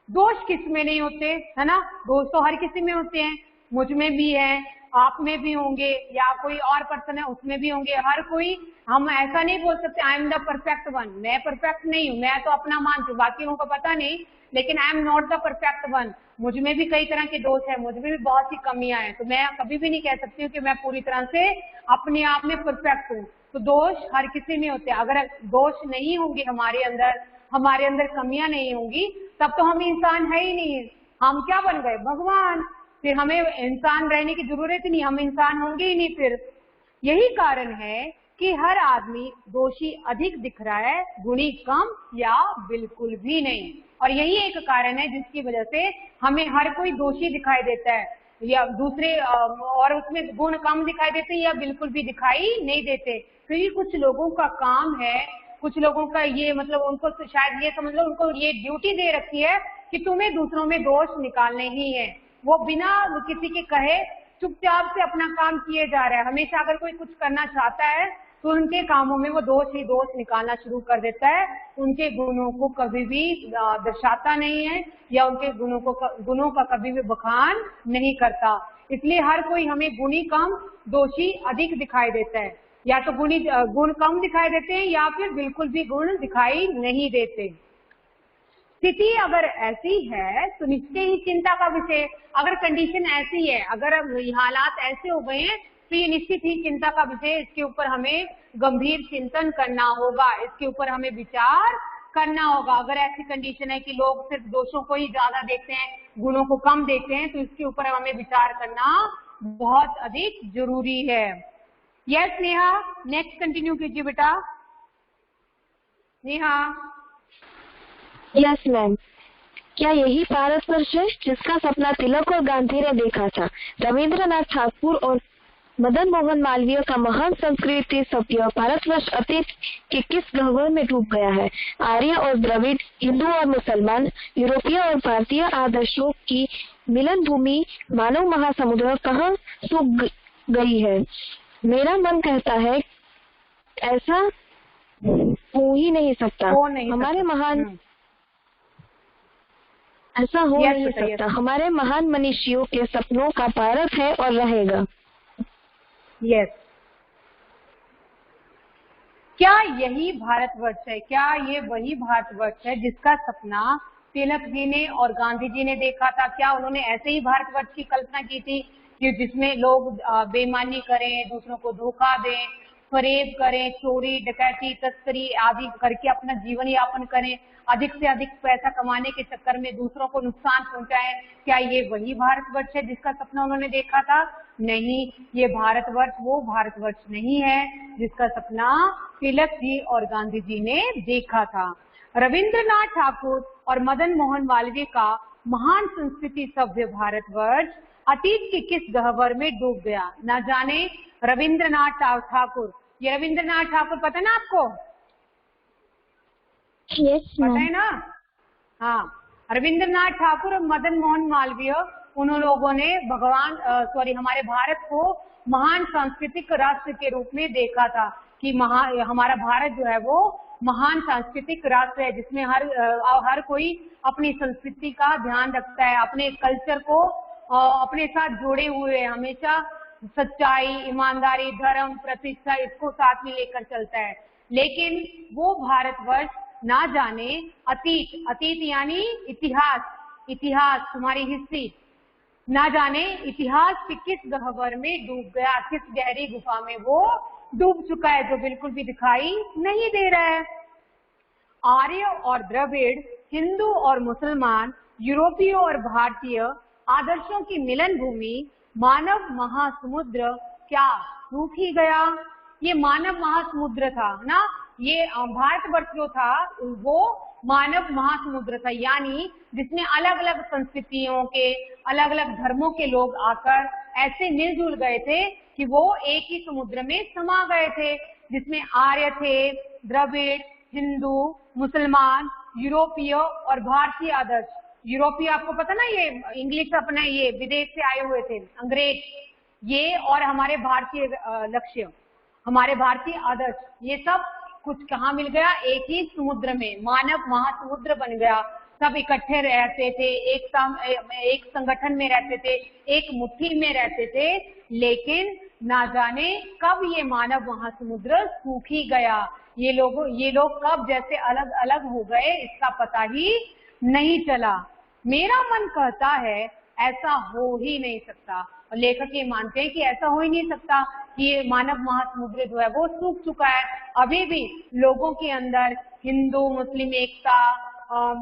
दोष किस में नहीं होते, है ना? दोष तो हर किसी में होते हैं, मुझ में भी है, आप में भी होंगे, या कोई और पर्सन है उसमें भी होंगे, हर कोई। हम ऐसा नहीं बोल सकते I am the perfect one, मैं परफेक्ट नहीं हूँ, मैं तो अपना मानती हूँ, बाकियों को पता नहीं, लेकिन I am not the perfect one. मुझ में भी कई तरह के दोष है, मुझ में भी बहुत सी कमियां हैं, तो मैं कभी भी नहीं कह सकती हूँ कि मैं पूरी तरह से अपने आप में परफेक्ट हूँ। तो दोष हर किसी में होते हैं। अगर दोष नहीं होंगे हमारे अंदर कमियां नहीं होंगी, तब तो हम इंसान है ही नहीं। हम क्या बन गए? भगवान। फिर हमें इंसान रहने की जरूरत ही नहीं, हम इंसान होंगे ही नहीं फिर। यही कारण है कि हर आदमी दोषी अधिक दिख रहा है, गुणी कम या बिल्कुल भी नहीं। और यही एक कारण है जिसकी वजह से हमें हर कोई दोषी दिखाई देता है, या दूसरे और उसमें गुण कम दिखाई देते हैं या बिल्कुल भी दिखाई नहीं देते। क्योंकि कुछ लोगों का काम है, कुछ लोगों का ये मतलब उनको शायद ये समझ लो, उनको ये ड्यूटी दे रखी है कि तुम्हें दूसरों में दोष निकालने ही है। वो बिना किसी के कहे चुपचाप से अपना काम किए जा रहा है। हमेशा अगर कोई कुछ करना चाहता है तो उनके कामों में वो दोष ही दोष निकालना शुरू कर देता है, उनके गुणों को कभी भी दर्शाता नहीं है, या उनके गुणों का कभी भी बखान नहीं करता। इसलिए हर कोई हमें गुणी कम, दोषी अधिक दिखाई देता है। या तो गुण कम दिखाई देते हैं, या फिर बिल्कुल भी गुण दिखाई नहीं देते। स्थिति अगर ऐसी है तो निश्चय ही चिंता का विषय। अगर कंडीशन ऐसी है, अगर हालात ऐसे हो गए हैं, तो ये निश्चित ही चिंता का विषय। इसके ऊपर हमें गंभीर चिंतन करना होगा, इसके ऊपर हमें विचार करना होगा। अगर ऐसी कंडीशन है कि लोग सिर्फ दोषों को ही ज्यादा देखते हैं, गुणों को कम देखते हैं, तो इसके ऊपर हमें विचार करना बहुत अधिक जरूरी है। यस नेहा, नेक्स्ट कंटिन्यू कीजिए बेटा। नेहा। Yes ma'am. क्या यही भारतवर्ष है जिसका सपना तिलक और गांधी ने देखा था? रविंद्रनाथ ठाकुर और मदन मोहन मालवीय का महान संस्कृति सभ्य भारतवर्ष अतीत के किस गह्वर में डूब गया है? आर्य और द्रविड़, हिंदू और मुसलमान, यूरोपीय और भारतीय आदर्शों की मिलन भूमि मानव महासमुद्र कहाँ सूख गई है? मेरा मन कहता है ऐसा हो ही नहीं सकता। हमारे महान ऐसा हो नहीं सकता। हमारे महान मनीषियों के सपनों का भारत है और रहेगा। यस। क्या यही भारतवर्ष है? क्या ये वही भारतवर्ष है जिसका सपना तिलक जी ने और गांधी जी ने देखा था? क्या उन्होंने ऐसे ही भारतवर्ष की कल्पना की थी कि जिसमें लोग बेईमानी करें, दूसरों को धोखा दें, फरेब करें, चोरी डकैती तस्करी आदि करके अपना जीवन यापन करें, अधिक से अधिक पैसा कमाने के चक्कर में दूसरों को नुकसान पहुंचाएं? क्या ये वही भारतवर्ष है जिसका सपना उन्होंने देखा था? नहीं, ये भारतवर्ष वो भारतवर्ष नहीं है जिसका सपना तिलक जी और गांधी जी ने देखा था। रविंद्रनाथ ठाकुर और मदन मोहन मालवीय का महान संस्कृति सभ्य भारतवर्ष अतीत के किस गह्वर में डूब गया? न जाने रविंद्रनाथ ठाकुर, ये रविंद्रनाथ ठाकुर पता है ना आपको? यस पता है ना? हाँ, रविंद्रनाथ ठाकुर और मदन मोहन मालवीय, उन लोगों ने हमारे भारत को महान सांस्कृतिक राष्ट्र के रूप में देखा था कि हमारा भारत जो है वो महान सांस्कृतिक राष्ट्र है, जिसमें हर कोई अपनी संस्कृति का ध्यान रखता है, अपने कल्चर को अपने साथ जोड़े हुए है, हमेशा सच्चाई, ईमानदारी, धर्म, प्रतिष्ठा इसको साथ में लेकर चलता है। लेकिन वो भारतवर्ष ना जाने अतीत यानी इतिहास तुम्हारी हिस्ट्री, ना जाने इतिहास के किस गह्वर में डूब गया, किस गहरी गुफा में वो डूब चुका है जो बिल्कुल भी दिखाई नहीं दे रहा है। आर्य और द्रविड़, हिंदू और मुसलमान, यूरोपीय और भारतीय आदर्शों की मिलन भूमि मानव महासमुद्र क्या सूख ही गया? ये मानव महासमुद्र था ना, ये भारतवर्ष जो था वो मानव महासमुद्र था, यानी जिसमें अलग अलग संस्कृतियों के, अलग अलग धर्मों के लोग आकर ऐसे मिलजुल गए थे कि वो एक ही समुद्र में समा गए थे, जिसमें आर्य थे, द्रविड़, हिंदू, मुसलमान, यूरोपीय और भारतीय आदर्श, यूरोपीय, आपको पता ना ये इंग्लिश अपना ये विदेश से आए हुए थे अंग्रेज, ये और हमारे भारतीय लक्ष्य, हमारे भारतीय आदर्श, ये सब कुछ कहाँ मिल गया? एक ही समुद्र में, मानव महासमुद्र बन गया। सब इकट्ठे रहते थे, एक संगठन में रहते थे, एक मुट्ठी में रहते थे, लेकिन ना जाने कब ये मानव महासमुद्र सूख ही गया। ये लोग कब जैसे अलग अलग हो गए इसका पता ही नहीं चला। मेरा मन कहता है ऐसा हो ही नहीं सकता, और लेखक ये मानते हैं कि ऐसा हो ही नहीं सकता कि ये मानव महासमुद्र जो है वो सूख चुका है। अभी भी लोगों के अंदर हिंदू मुस्लिम एकता,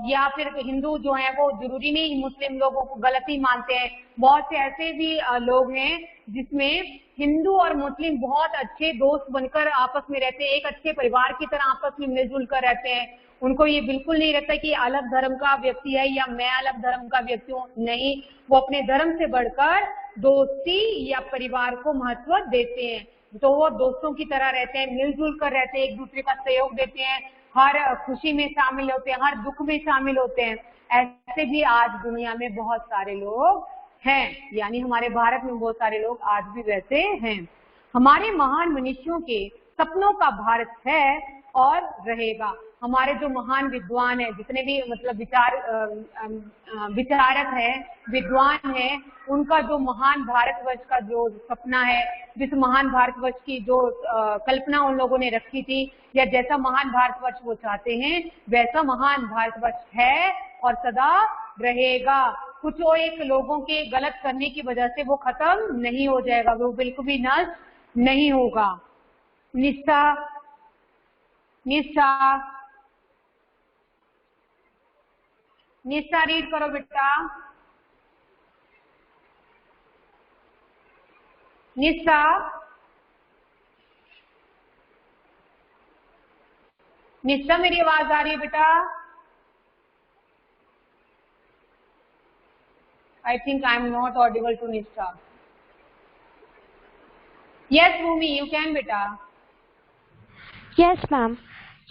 या फिर हिंदू जो है वो जरूरी नहीं मुस्लिम लोगों को गलत ही मानते हैं। बहुत से ऐसे भी लोग हैं जिसमें हिंदू और मुस्लिम बहुत अच्छे दोस्त बनकर आपस में रहते हैं, एक अच्छे परिवार की तरह आपस में मिलजुल कर रहते हैं। उनको ये बिल्कुल नहीं रहता कि अलग धर्म का व्यक्ति है या मैं अलग धर्म का व्यक्ति हूँ, नहीं, वो अपने धर्म से बढ़कर दोस्ती या परिवार को महत्व देते हैं। तो वो दोस्तों की तरह रहते हैं, मिलजुल कर रहते हैं, एक दूसरे का सहयोग देते हैं, हर खुशी में शामिल होते हैं, हर दुख में शामिल होते हैं। ऐसे भी आज दुनिया में बहुत सारे लोग हैं, यानी हमारे भारत में बहुत सारे लोग आज भी वैसे हैं। हमारे महान मनुष्यों के सपनों का भारत है और रहेगा। हमारे जो महान विद्वान हैं, जितने भी मतलब विचारक हैं, विद्वान हैं, उनका जो महान भारतवर्ष का जो सपना है, जिस महान भारतवर्ष की जो कल्पना उन लोगों ने रखी थी, या जैसा महान भारतवर्ष वो चाहते हैं, वैसा महान भारतवर्ष है और सदा रहेगा। कुछ और एक लोगों के गलत करने की वजह से वो खत्म नहीं हो जाएगा, वो बिल्कुल भी नष्ट नहीं होगा। निष्ठा, निष्ठा, निष्ठा रीड करो बेटा। निष्ठा, निष्ठा मेरी आवाज आ रही है बेटा? I think I am not audible to Nishtha. Yes, Bhumi, you can बेटा। यस मैम,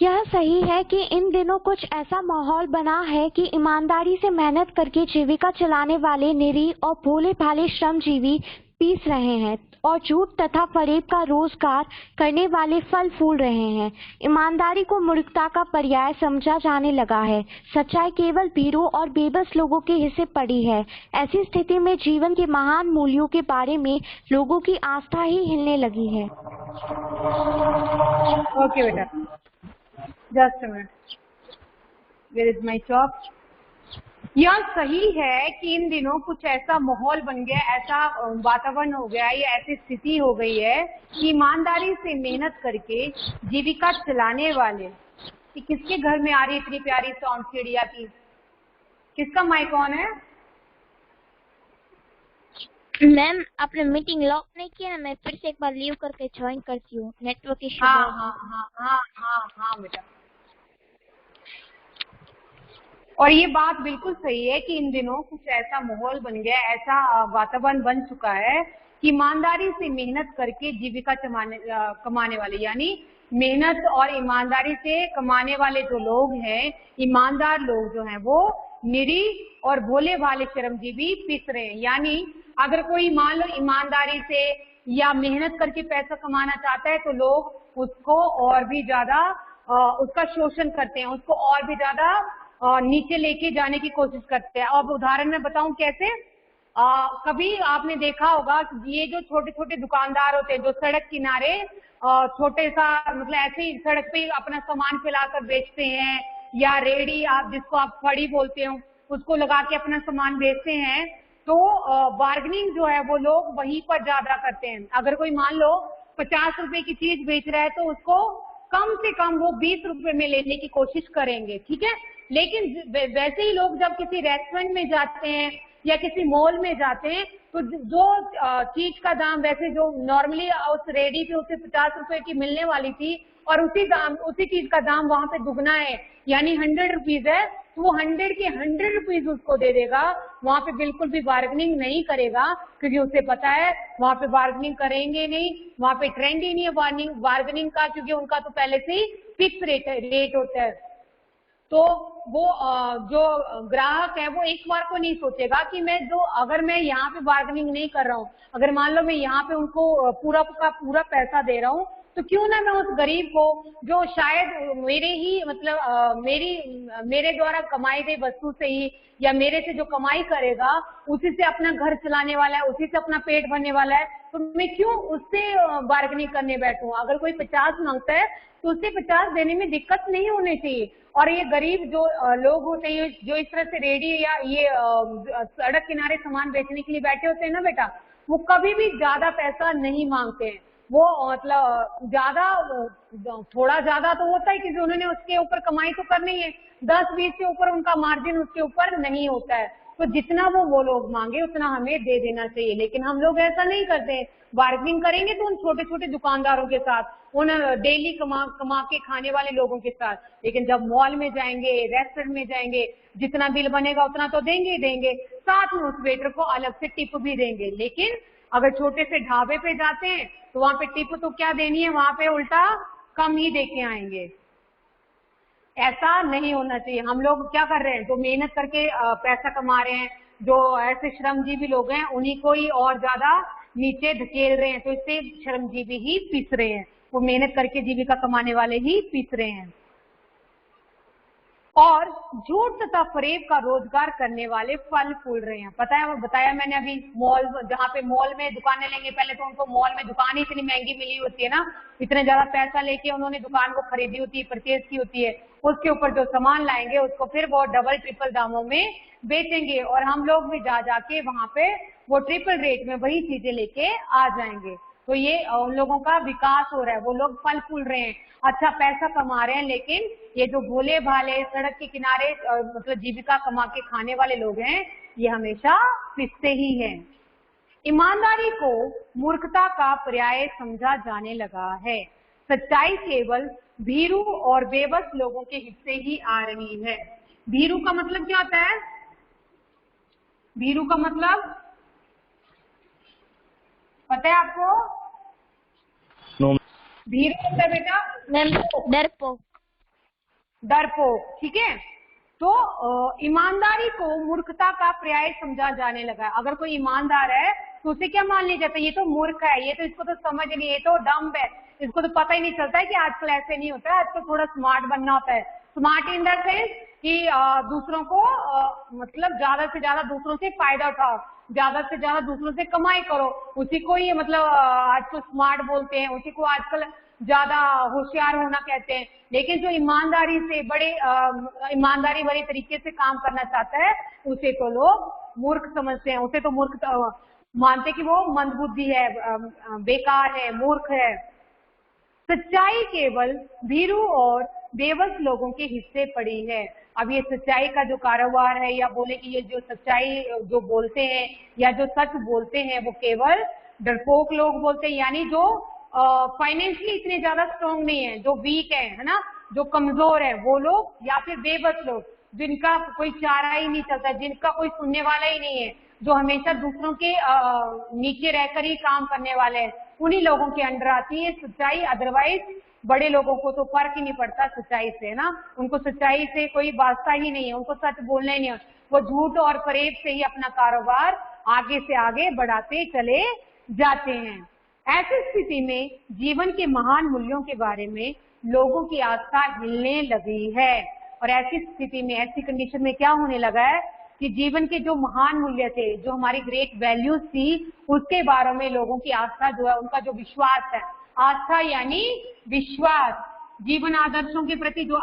यह सही है कि इन दिनों कुछ ऐसा माहौल बना है कि ईमानदारी से मेहनत करके जीविका चलाने वाले निरीह और भोले भाले श्रमजीवी पीस रहे हैं और झूठ तथा फरेब का रोजगार करने वाले फल फूल रहे हैं। ईमानदारी को मूर्खता का पर्याय समझा जाने लगा है। सच्चाई केवल भीरों और बेबस लोगों के हिस्से पड़ी है। ऐसी स्थिति में जीवन के महान मूल्यों के बारे में लोगों की आस्था ही हिलने लगी है। ओके बेटा, just a minute, where is my chalk. यह सही है कि इन दिनों कुछ ऐसा माहौल बन गया, ऐसा वातावरण हो गया, या ऐसी स्थिति हो गई है कि ईमानदारी से मेहनत करके जीविका चलाने वाले, कि किसके घर में आ रही इतनी प्यारी साउंड चिड़िया की? किसका माइक ऑन है? मैम आपने मीटिंग लॉक नहीं किया ना, मैं फिर से एक बार लीव करके ज्वाइन करती हूँ, नेटवर्क इश्यू। हाँ बेटा, और ये बात बिल्कुल सही है कि इन दिनों कुछ ऐसा माहौल बन गया, ऐसा वातावरण बन चुका है कि ईमानदारी से मेहनत करके जीविका कमाने वाले, यानी मेहनत और ईमानदारी से कमाने वाले जो लोग हैं, ईमानदार लोग जो हैं, वो निरीह और भोले भाले श्रमजीवी पिस रहे हैं। यानी अगर कोई मान लो ईमानदारी से या मेहनत करके पैसा कमाना चाहता है, तो लोग उसको और भी ज्यादा उसका शोषण करते हैं, उसको और भी ज्यादा नीचे लेके जाने की कोशिश करते हैं। अब उदाहरण में बताऊं कैसे। कभी आपने देखा होगा ये जो छोटे छोटे दुकानदार होते हैं, जो सड़क किनारे छोटे सा मतलब ऐसे ही सड़क पे अपना सामान फैलाकर बेचते हैं, या रेडी आप जिसको आप फड़ी बोलते हो उसको लगा के अपना सामान बेचते हैं, तो बार्गेनिंग जो है वो लोग वहीं पर ज्यादा करते हैं। अगर कोई मान लो 50 रुपए की चीज बेच रहा है, तो उसको कम से कम वो 20 रुपए में लेने की कोशिश करेंगे, ठीक है। लेकिन वैसे ही लोग जब किसी रेस्टोरेंट में जाते हैं या किसी मॉल में जाते हैं, तो जो चीज का दाम वैसे जो नॉर्मली उस रेडी पे उसे 50 रुपए की मिलने वाली थी, और उसी चीज का दाम वहां पे दुगना है, यानी 100 रुपीज है, तो वो 100 के 100 रुपीज उसको दे देगा। वहां पे बिल्कुल भी बार्गेनिंग नहीं करेगा, क्योंकि उसे पता है वहां पे बार्गेनिंग करेंगे नहीं, वहां पे ट्रेंड ही नहीं है बार्गेनिंग का, क्योंकि उनका तो पहले से ही फिक्स रेट होता है। तो वो जो ग्राहक है वो एक बार को नहीं सोचेगा कि मैं जो अगर मैं यहाँ पे बार्गेनिंग नहीं कर रहा हूँ, अगर मान लो मैं यहाँ पे उनको पूरा का पूरा पैसा दे रहा हूँ, तो क्यों ना मैं उस गरीब को जो शायद मेरे ही मतलब मेरे द्वारा कमाई गई वस्तु से ही या मेरे से जो कमाई करेगा उसी से अपना घर चलाने वाला है, उसी से अपना पेट भरने वाला है, तो मैं क्यों उससे बार्गेनिंग करने बैठूं। अगर कोई 50 मांगता है तो उससे 50 देने में दिक्कत नहीं होनी चाहिए। और ये गरीब जो लोग होते हैं जो इस तरह से रेडी या ये सड़क किनारे सामान बेचने के लिए बैठे होते हैं ना बेटा, वो कभी भी ज्यादा पैसा नहीं मांगते हैं। वो मतलब ज्यादा थोड़ा ज्यादा तो होता है क्योंकि उन्होंने उसके ऊपर कमाई तो करनी है, 10-20 के ऊपर उनका मार्जिन उसके ऊपर नहीं होता है, तो जितना वो लोग मांगे उतना हमें दे देना चाहिए। लेकिन हम लोग ऐसा नहीं करते। बार्गेनिंग करेंगे तो उन छोटे छोटे दुकानदारों के साथ, उन डेली कमा के खाने वाले लोगों के साथ, लेकिन जब मॉल में जाएंगे, रेस्टोरेंट में जाएंगे, जितना बिल बनेगा उतना तो देंगे ही देंगे, साथ में उस वेटर को अलग से टिप भी देंगे। लेकिन अगर छोटे से ढाबे पे जाते हैं तो वहां पे टिप तो क्या देनी है, वहां पे उल्टा कम ही दे के आएंगे। ऐसा नहीं होना चाहिए। हम लोग क्या कर रहे हैं, जो मेहनत करके पैसा कमा रहे हैं, जो ऐसे श्रमजीवी लोग हैं, उन्हीं को ही और ज्यादा नीचे धकेल रहे हैं, तो इससे श्रमजीवी ही पिस रहे हैं, वो मेहनत करके जीविका कमाने वाले ही पिस रहे हैं। और झूठ तथा फरेब का रोजगार करने वाले फल फूल रहे हैं। पता है, वो बताया मैंने अभी, मॉल, जहाँ पे मॉल में दुकानें लेंगे, पहले तो उनको मॉल में दुकान ही इतनी महंगी मिली होती है ना, इतने ज्यादा पैसा लेके उन्होंने दुकान को खरीदी होती है, परचेज की होती है, उसके ऊपर जो सामान लाएंगे उसको फिर वो डबल ट्रिपल दामों में बेचेंगे, और हम लोग भी जाके वहां पे वो ट्रिपल रेट में वही चीजें लेके आ जाएंगे। तो ये उन लोगों का विकास हो रहा है, वो लोग फल फूल रहे हैं, अच्छा पैसा कमा रहे हैं। लेकिन ये जो भोले भाले सड़क के किनारे मतलब जीविका कमा के खाने वाले लोग हैं, ये हमेशा पिसते ही हैं। ईमानदारी को मूर्खता का पर्याय समझा जाने लगा है। सच्चाई केवल भीरू और बेबस लोगों के हिस्से ही आ रही है। भीरू का मतलब क्या होता है? भीरू का मतलब पता है आपको? भीरू होता है बेटा डरपोक। डरपोक, ठीक है। तो ईमानदारी को मूर्खता का पर्याय समझा जाने लगा है। अगर कोई ईमानदार है तो उसे क्या मान लिया जाता है, ये तो मूर्ख है, ये तो इसको तो समझ नहीं, ये तो डम्ब है, इसको तो पता ही नहीं चलता है कि आजकल ऐसे नहीं होता है, आजकल थोड़ा स्मार्ट बनना होता है। स्मार्ट इन द सेंस कि दूसरों को मतलब ज्यादा से ज्यादा दूसरों से फायदा उठाओ, ज्यादा से ज्यादा दूसरों से कमाई करो, उसी को ये मतलब आजकल स्मार्ट बोलते हैं, उसी को आजकल ज्यादा होशियार होना कहते हैं। लेकिन जो ईमानदारी से बड़े ईमानदारी भरे तरीके से काम करना चाहता है उसे तो लोग मूर्ख समझते हैं, उसे तो मूर्ख मानते कि वो मंदबुद्धि है, बेकार है, मूर्ख है। सच्चाई केवल भीरू और बेबस लोगों के हिस्से पड़ी है। अब ये सच्चाई का जो कारोबार है, या बोले कि ये जो सच्चाई जो बोलते हैं या जो सच बोलते हैं वो केवल डरपोक लोग बोलते हैं, यानी जो फाइनेंशियली इतने ज्यादा स्ट्रॉन्ग नहीं है, जो वीक है ना, जो कमजोर है वो लोग, या फिर बेबस लोग जिनका कोई चारा ही नहीं चलता, जिनका कोई सुनने वाला ही नहीं है, जो हमेशा दूसरों के नीचे रहकर ही काम करने वाले हैं, उन्हीं लोगों के अंडर आती है सच्चाई। अदरवाइज बड़े लोगों को तो फर्क ही नहीं पड़ता सच्चाई से ना, उनको सच्चाई से कोई वास्ता ही नहीं है, उनको सच बोलना ही नहीं है, वो झूठ और फरेब से ही अपना कारोबार आगे से आगे बढ़ाते चले जाते हैं। ऐसी स्थिति में जीवन के महान मूल्यों के बारे में लोगों की आस्था हिलने लगी है। और ऐसी स्थिति में, ऐसी कंडीशन में क्या होने लगा है कि जीवन के जो महान मूल्य थे, जो हमारी ग्रेट वैल्यूज थी, उसके बारे में लोगों की आस्था जो है, उनका जो विश्वास है, आस्था यानी विश्वास, जीवन आदर्शों के प्रति जो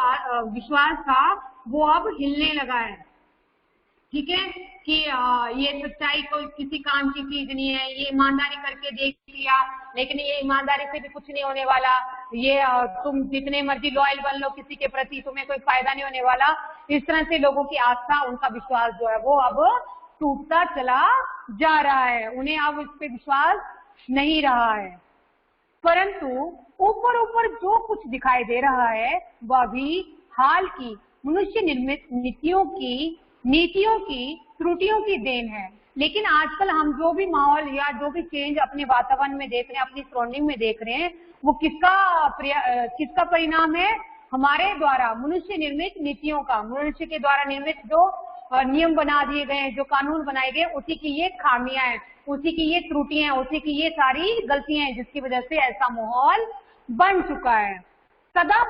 विश्वास था वो अब हिलने लगा है। ठीक है कि ये सच्चाई कोई किसी काम की चीज नहीं है, ये ईमानदारी करके देख लिया, लेकिन ये ईमानदारी से भी कुछ नहीं होने वाला, ये तुम जितने मर्जी लॉयल बन लो किसी के प्रति, तुम्हें कोई फायदा नहीं होने वाला। इस तरह से लोगों की आस्था, उनका विश्वास जो है वो अब टूटता चला जा रहा है, उन्हें अब इस पे विश्वास नहीं रहा है। परंतु ऊपर ऊपर जो कुछ दिखाई दे रहा है वह भी हाल की मनुष्य निर्मित नीतियों की त्रुटियों की देन है। लेकिन आजकल हम जो भी माहौल या जो भी चेंज अपने वातावरण में देख रहे हैं, अपनी सराउंडिंग में देख रहे हैं, वो किसका परिणाम है? हमारे द्वारा मनुष्य निर्मित नीतियों का, मनुष्य के द्वारा निर्मित जो नियम बना दिए गए हैं, जो कानून बनाए गए, उसी की ये खामियां हैं, उसी की ये त्रुटियां हैं, उसी की ये सारी गलतियां हैं, जिसकी वजह से ऐसा माहौल बन चुका है। सदा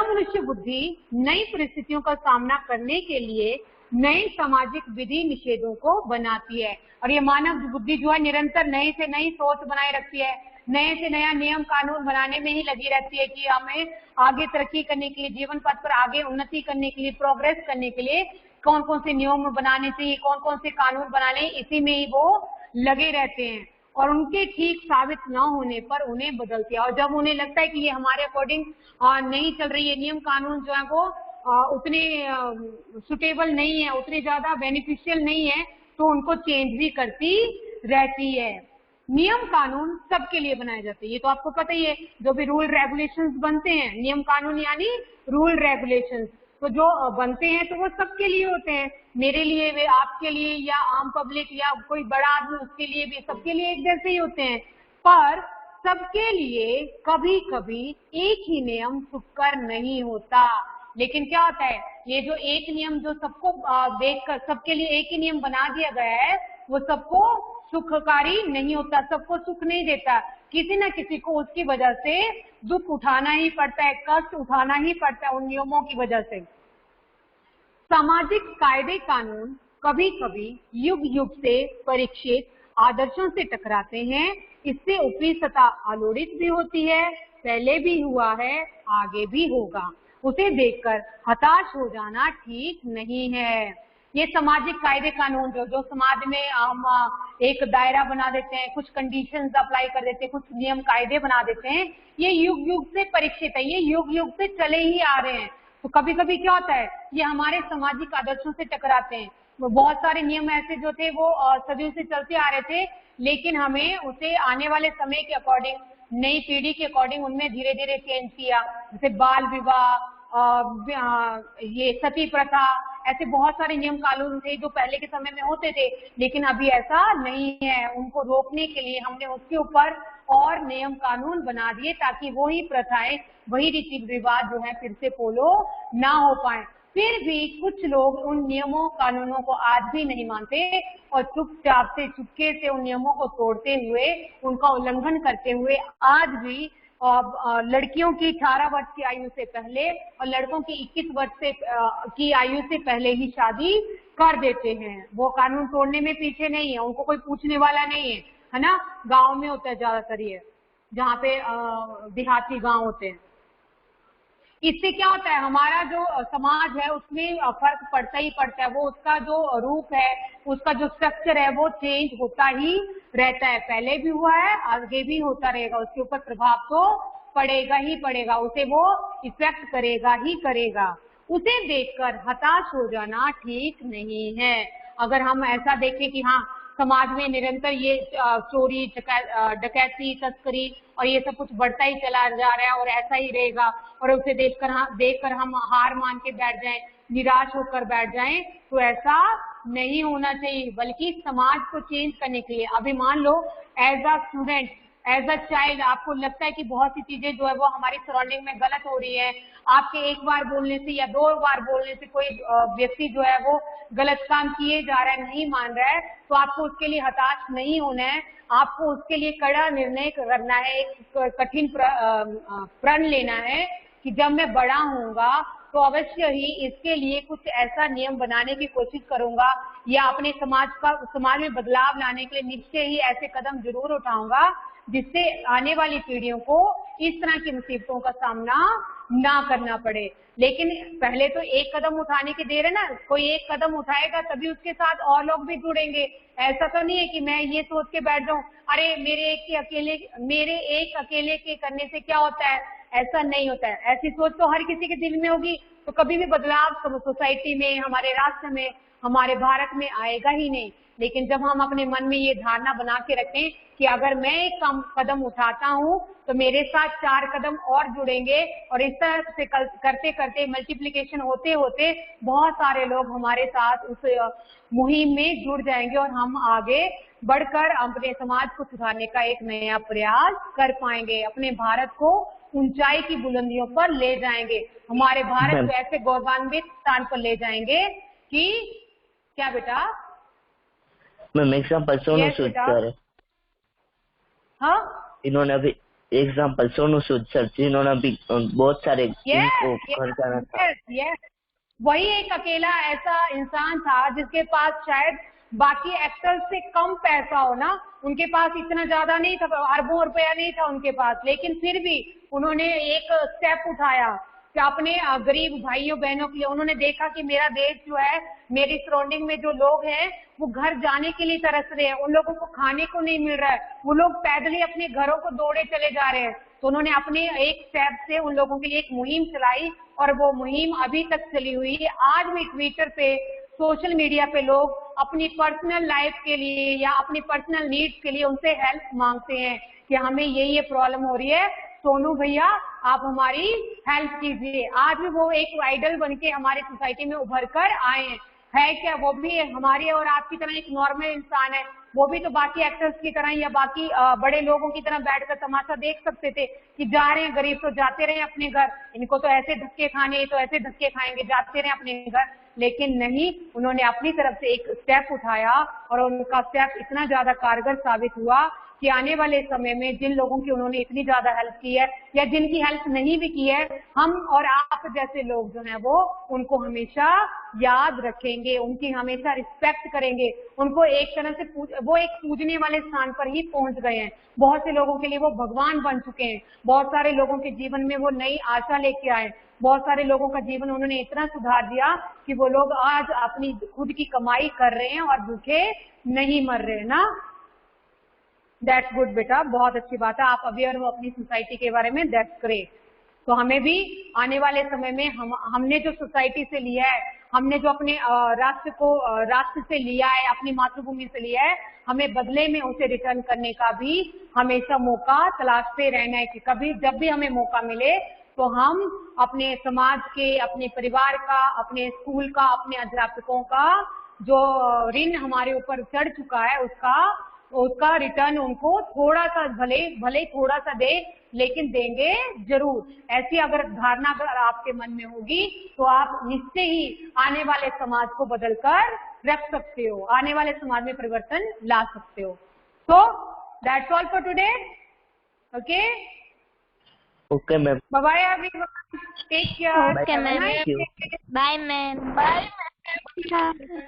मनुष्य बुद्धि नई परिस्थितियों का सामना करने के लिए नए सामाजिक विधि निषेधों को बनाती है। और ये मानव बुद्धि जो है निरंतर नई से नई सोच बनाए रखती है, नए से नया नियम कानून बनाने में ही लगी रहती है कि हमें आगे तरक्की करने के लिए, जीवन पथ पर आगे उन्नति करने के लिए, प्रोग्रेस करने के लिए कौन कौन से नियम बनाने चाहिए, कौन कौन से कानून बनाने, इसी में ही वो लगे रहते हैं और उनके ठीक साबित न होने पर उन्हें बदलते हैं। और जब उन्हें लगता है कि ये हमारे अकॉर्डिंग नहीं चल रही है, नियम कानून जो है वो उतने सुटेबल नहीं है, उतने ज्यादा बेनिफिशियल नहीं है, तो उनको चेंज भी करती रहती है। नियम कानून सबके लिए बनाए जाते हैं, ये तो आपको पता ही है। जो भी रूल रेगुलेशंस बनते हैं, नियम कानून यानी रूल रेगुलेशंस, तो जो बनते हैं तो वो सबके लिए होते हैं, मेरे लिए, वे आपके लिए, या आम पब्लिक, या कोई बड़ा आदमी उसके लिए भी, सबके लिए एक जैसे ही होते हैं। पर सबके लिए कभी कभी एक ही नियम सुखकर नहीं होता। लेकिन क्या होता है, ये जो एक नियम जो सबको देखकर सबके लिए एक ही नियम बना दिया गया है, वो सबको सुखकारी नहीं होता, सबको सुख नहीं देता। किसी न किसी को उसकी वजह से दुख उठाना ही पड़ता है, कष्ट उठाना ही पड़ता है उन नियमों की वजह से। सामाजिक कायदे कानून कभी कभी युग युग से परीक्षित आदर्शों से टकराते हैं। इससे ऊपरी सतह आलोड़ित भी होती है, पहले भी हुआ है, आगे भी होगा। उसे देखकर हताश हो जाना ठीक नहीं है। ये सामाजिक कायदे कानून जो समाज में हम एक दायरा बना देते हैं, कुछ कंडीशंस अप्लाई कर देते हैं, कुछ नियम कायदे बना देते हैं, ये युग युग से परीक्षित है, ये युग युग से चले ही आ रहे हैं। तो कभी कभी क्या होता है, ये हमारे सामाजिक आदर्शों से टकराते हैं। बहुत सारे नियम ऐसे जो थे वो सदियों से चलते आ रहे थे, लेकिन हमें उसे आने वाले समय के अकॉर्डिंग, नई पीढ़ी के अकॉर्डिंग उनमें धीरे धीरे चेंज किया। जैसे बाल विवाह, ये सती प्रथा, ऐसे बहुत सारे नियम कानून थे जो पहले के समय में होते थे, लेकिन अभी ऐसा नहीं है। उनको रोकने के लिए हमने उसके ऊपर और नियम कानून बना दिए ताकि वही प्रथाएं, वही रीति रिवाज जो है फिर से फॉलो ना हो पाए। फिर भी कुछ लोग उन नियमों कानूनों को आज भी नहीं मानते और चुपचाप से, चुपके से उन नियमों को तोड़ते हुए, उनका उल्लंघन करते हुए आज भी लड़कियों की 18 वर्ष की आयु से पहले और लड़कों की 21 वर्ष की आयु से पहले ही शादी कर देते हैं। वो कानून तोड़ने में पीछे नहीं है, उनको कोई पूछने वाला नहीं है ना। गांव में होता है ज्यादातर ये, जहाँ पे देहाती गांव होते हैं। इससे क्या होता है, हमारा जो समाज है उसमें फर्क पड़ता ही पड़ता है। वो उसका जो रूप है, उसका जो स्ट्रक्चर है, वो चेंज होता ही रहता है। पहले भी हुआ है, आगे भी होता रहेगा। उसके ऊपर प्रभाव तो पड़ेगा ही पड़ेगा, उसे वो इफेक्ट करेगा ही करेगा। उसे देखकर हताश हो जाना ठीक नहीं है। अगर हम ऐसा देखें कि हाँ, समाज में निरंतर ये चोरी, डकैती, तस्करी और ये सब कुछ बढ़ता ही चला जा रहा है और ऐसा ही रहेगा, और उसे देखकर हम हार मान के बैठ जाएं, निराश होकर बैठ जाएं, तो ऐसा नहीं होना चाहिए। बल्कि समाज को चेंज करने के लिए, अभी मान लो as a student, as a child, आपको लगता है कि बहुत सी चीजें जो है वो हमारी सराउंडिंग में गलत हो रही है, आपके एक बार बोलने से या 2 बार बोलने से कोई व्यक्ति जो है वो गलत काम किए जा रहा है, नहीं मान रहा है, तो आपको उसके लिए हताश नहीं होना है। आपको उसके लिए कड़ा निर्णय करना है, एक कठिन प्रण लेना है कि जब मैं बड़ा होऊंगा तो अवश्य ही इसके लिए कुछ ऐसा नियम बनाने की कोशिश करूंगा, या अपने समाज में बदलाव लाने के लिए निश्चय ही ऐसे कदम जरूर उठाऊंगा जिससे आने वाली पीढ़ियों को इस तरह की मुसीबतों का सामना ना करना पड़े। लेकिन पहले तो एक कदम उठाने की देर है ना, कोई एक कदम उठाएगा तभी उसके साथ और लोग भी जुड़ेंगे। ऐसा तो नहीं है कि मैं ये सोच के बैठ जाऊं, अरे मेरे एक अकेले के करने से क्या होता है, ऐसा नहीं होता है। ऐसी सोच तो हर किसी के दिल में होगी तो कभी भी बदलाव सोसाइटी में, हमारे राष्ट्र में, हमारे भारत में आएगा ही नहीं। लेकिन जब हम अपने मन में ये धारणा बना के रखें कि अगर मैं एक कदम उठाता हूँ तो मेरे साथ 4 कदम और जुड़ेंगे, और इस तरह से करते करते मल्टीप्लिकेशन होते होते बहुत सारे लोग हमारे साथ उस मुहिम में जुड़ जाएंगे और हम आगे बढ़कर अपने समाज को सुधारने का एक नया प्रयास कर पाएंगे, अपने भारत को ऊंचाई की बुलंदियों पर ले जाएंगे, हमारे भारत को ऐसे गौरवान्वित स्थान पर ले जाएंगे कि क्या बेटा ma'am example Sonu Sood sir, हाँ इन्होंने अभी एग्जाम्पल सोनू सूद सर जिन्होंने अभी बहुत सारे इनको घर जाना था। वही एक अकेला ऐसा इंसान था जिसके पास शायद बाकी एक्टर्स से कम पैसा हो ना, उनके पास इतना ज्यादा नहीं था, अरबों रुपया नहीं था उनके पास, लेकिन फिर भी उन्होंने एक स्टेप उठाया कि अपने गरीब भाइयों बहनों के लिए। उन्होंने देखा कि मेरा देश जो है, मेरी सराउंडिंग में जो लोग हैं वो घर जाने के लिए तरस रहे हैं, उन लोगों को खाने को नहीं मिल रहा है, वो लोग पैदल ही अपने घरों को दौड़े चले जा रहे हैं। तो उन्होंने अपने एक स्टेप से उन लोगों के लिए एक मुहिम चलाई और वो मुहिम अभी तक चली हुई है। आज भी ट्विटर पे, सोशल मीडिया पे लोग अपनी पर्सनल लाइफ के लिए या अपनी पर्सनल नीड्स के लिए उनसे हेल्प मांगते हैं कि हमें ये प्रॉब्लम हो रही है, सोनू भैया आप हमारी हेल्प कीजिए। आज भी वो एक आइडल बन के हमारी सोसाइटी में उभर कर आए हैं। क्या वो भी हमारी और आपकी तरह एक नॉर्मल इंसान है? वो भी तो बाकी एक्टर्स की तरह या बाकी बड़े लोगों की तरह बैठकर तमाशा देख सकते थे कि जा रहे हैं गरीब तो जाते रहे अपने घर, इनको तो ऐसे धक्के खाने, तो ऐसे धक्के खाएंगे, जाते रहे अपने घर। लेकिन नहीं, उन्होंने अपनी तरफ से एक स्टेप उठाया और उनका स्टेप इतना ज्यादा कारगर साबित हुआ कि आने वाले समय में जिन लोगों की उन्होंने इतनी ज्यादा हेल्प की है या जिनकी हेल्प नहीं भी की है, हम और आप जैसे लोग जो हैं वो उनको हमेशा याद रखेंगे, उनकी हमेशा रिस्पेक्ट करेंगे, उनको एक तरह से वो एक पूजने वाले स्थान पर ही पहुंच गए हैं। बहुत से लोगों के लिए वो भगवान बन चुके हैं, बहुत सारे लोगों के जीवन में वो नई आशा लेके आए, बहुत सारे लोगों का जीवन उन्होंने इतना सुधार दिया कि वो लोग आज अपनी खुद की कमाई कर रहे हैं और भूखे नहीं मर रहे ना। दैट्स गुड बेटा, बहुत अच्छी बात है, आप अवेयर हो अपनी सोसाइटी के बारे में, दैट्स ग्रेट। तो हमें भी आने वाले समय में हमने जो सोसाइटी से लिया है, हमने जो अपने राष्ट्र से लिया है, अपनी मातृभूमि से लिया है, हमें बदले में उसे रिटर्न करने का भी हमेशा मौका तलाशते रहना है कि कभी जब भी हमें मौका मिले तो हम अपने समाज के, अपने परिवार का, अपने स्कूल का, अपने अध्यापकों का जो ऋण हमारे ऊपर चढ़ चुका है उसका रिटर्न उनको थोड़ा सा भले थोड़ा सा दे, लेकिन देंगे जरूर। ऐसी अगर धारणा अगर आपके मन में होगी तो आप निश्चय ही आने वाले समाज को बदलकर रख सकते हो, आने वाले समाज में परिवर्तन ला सकते हो। So that's all for today. Okay okay ma'am, bye bye everyone, take care. Okay ma'am, bye ma'am, bye ma'am.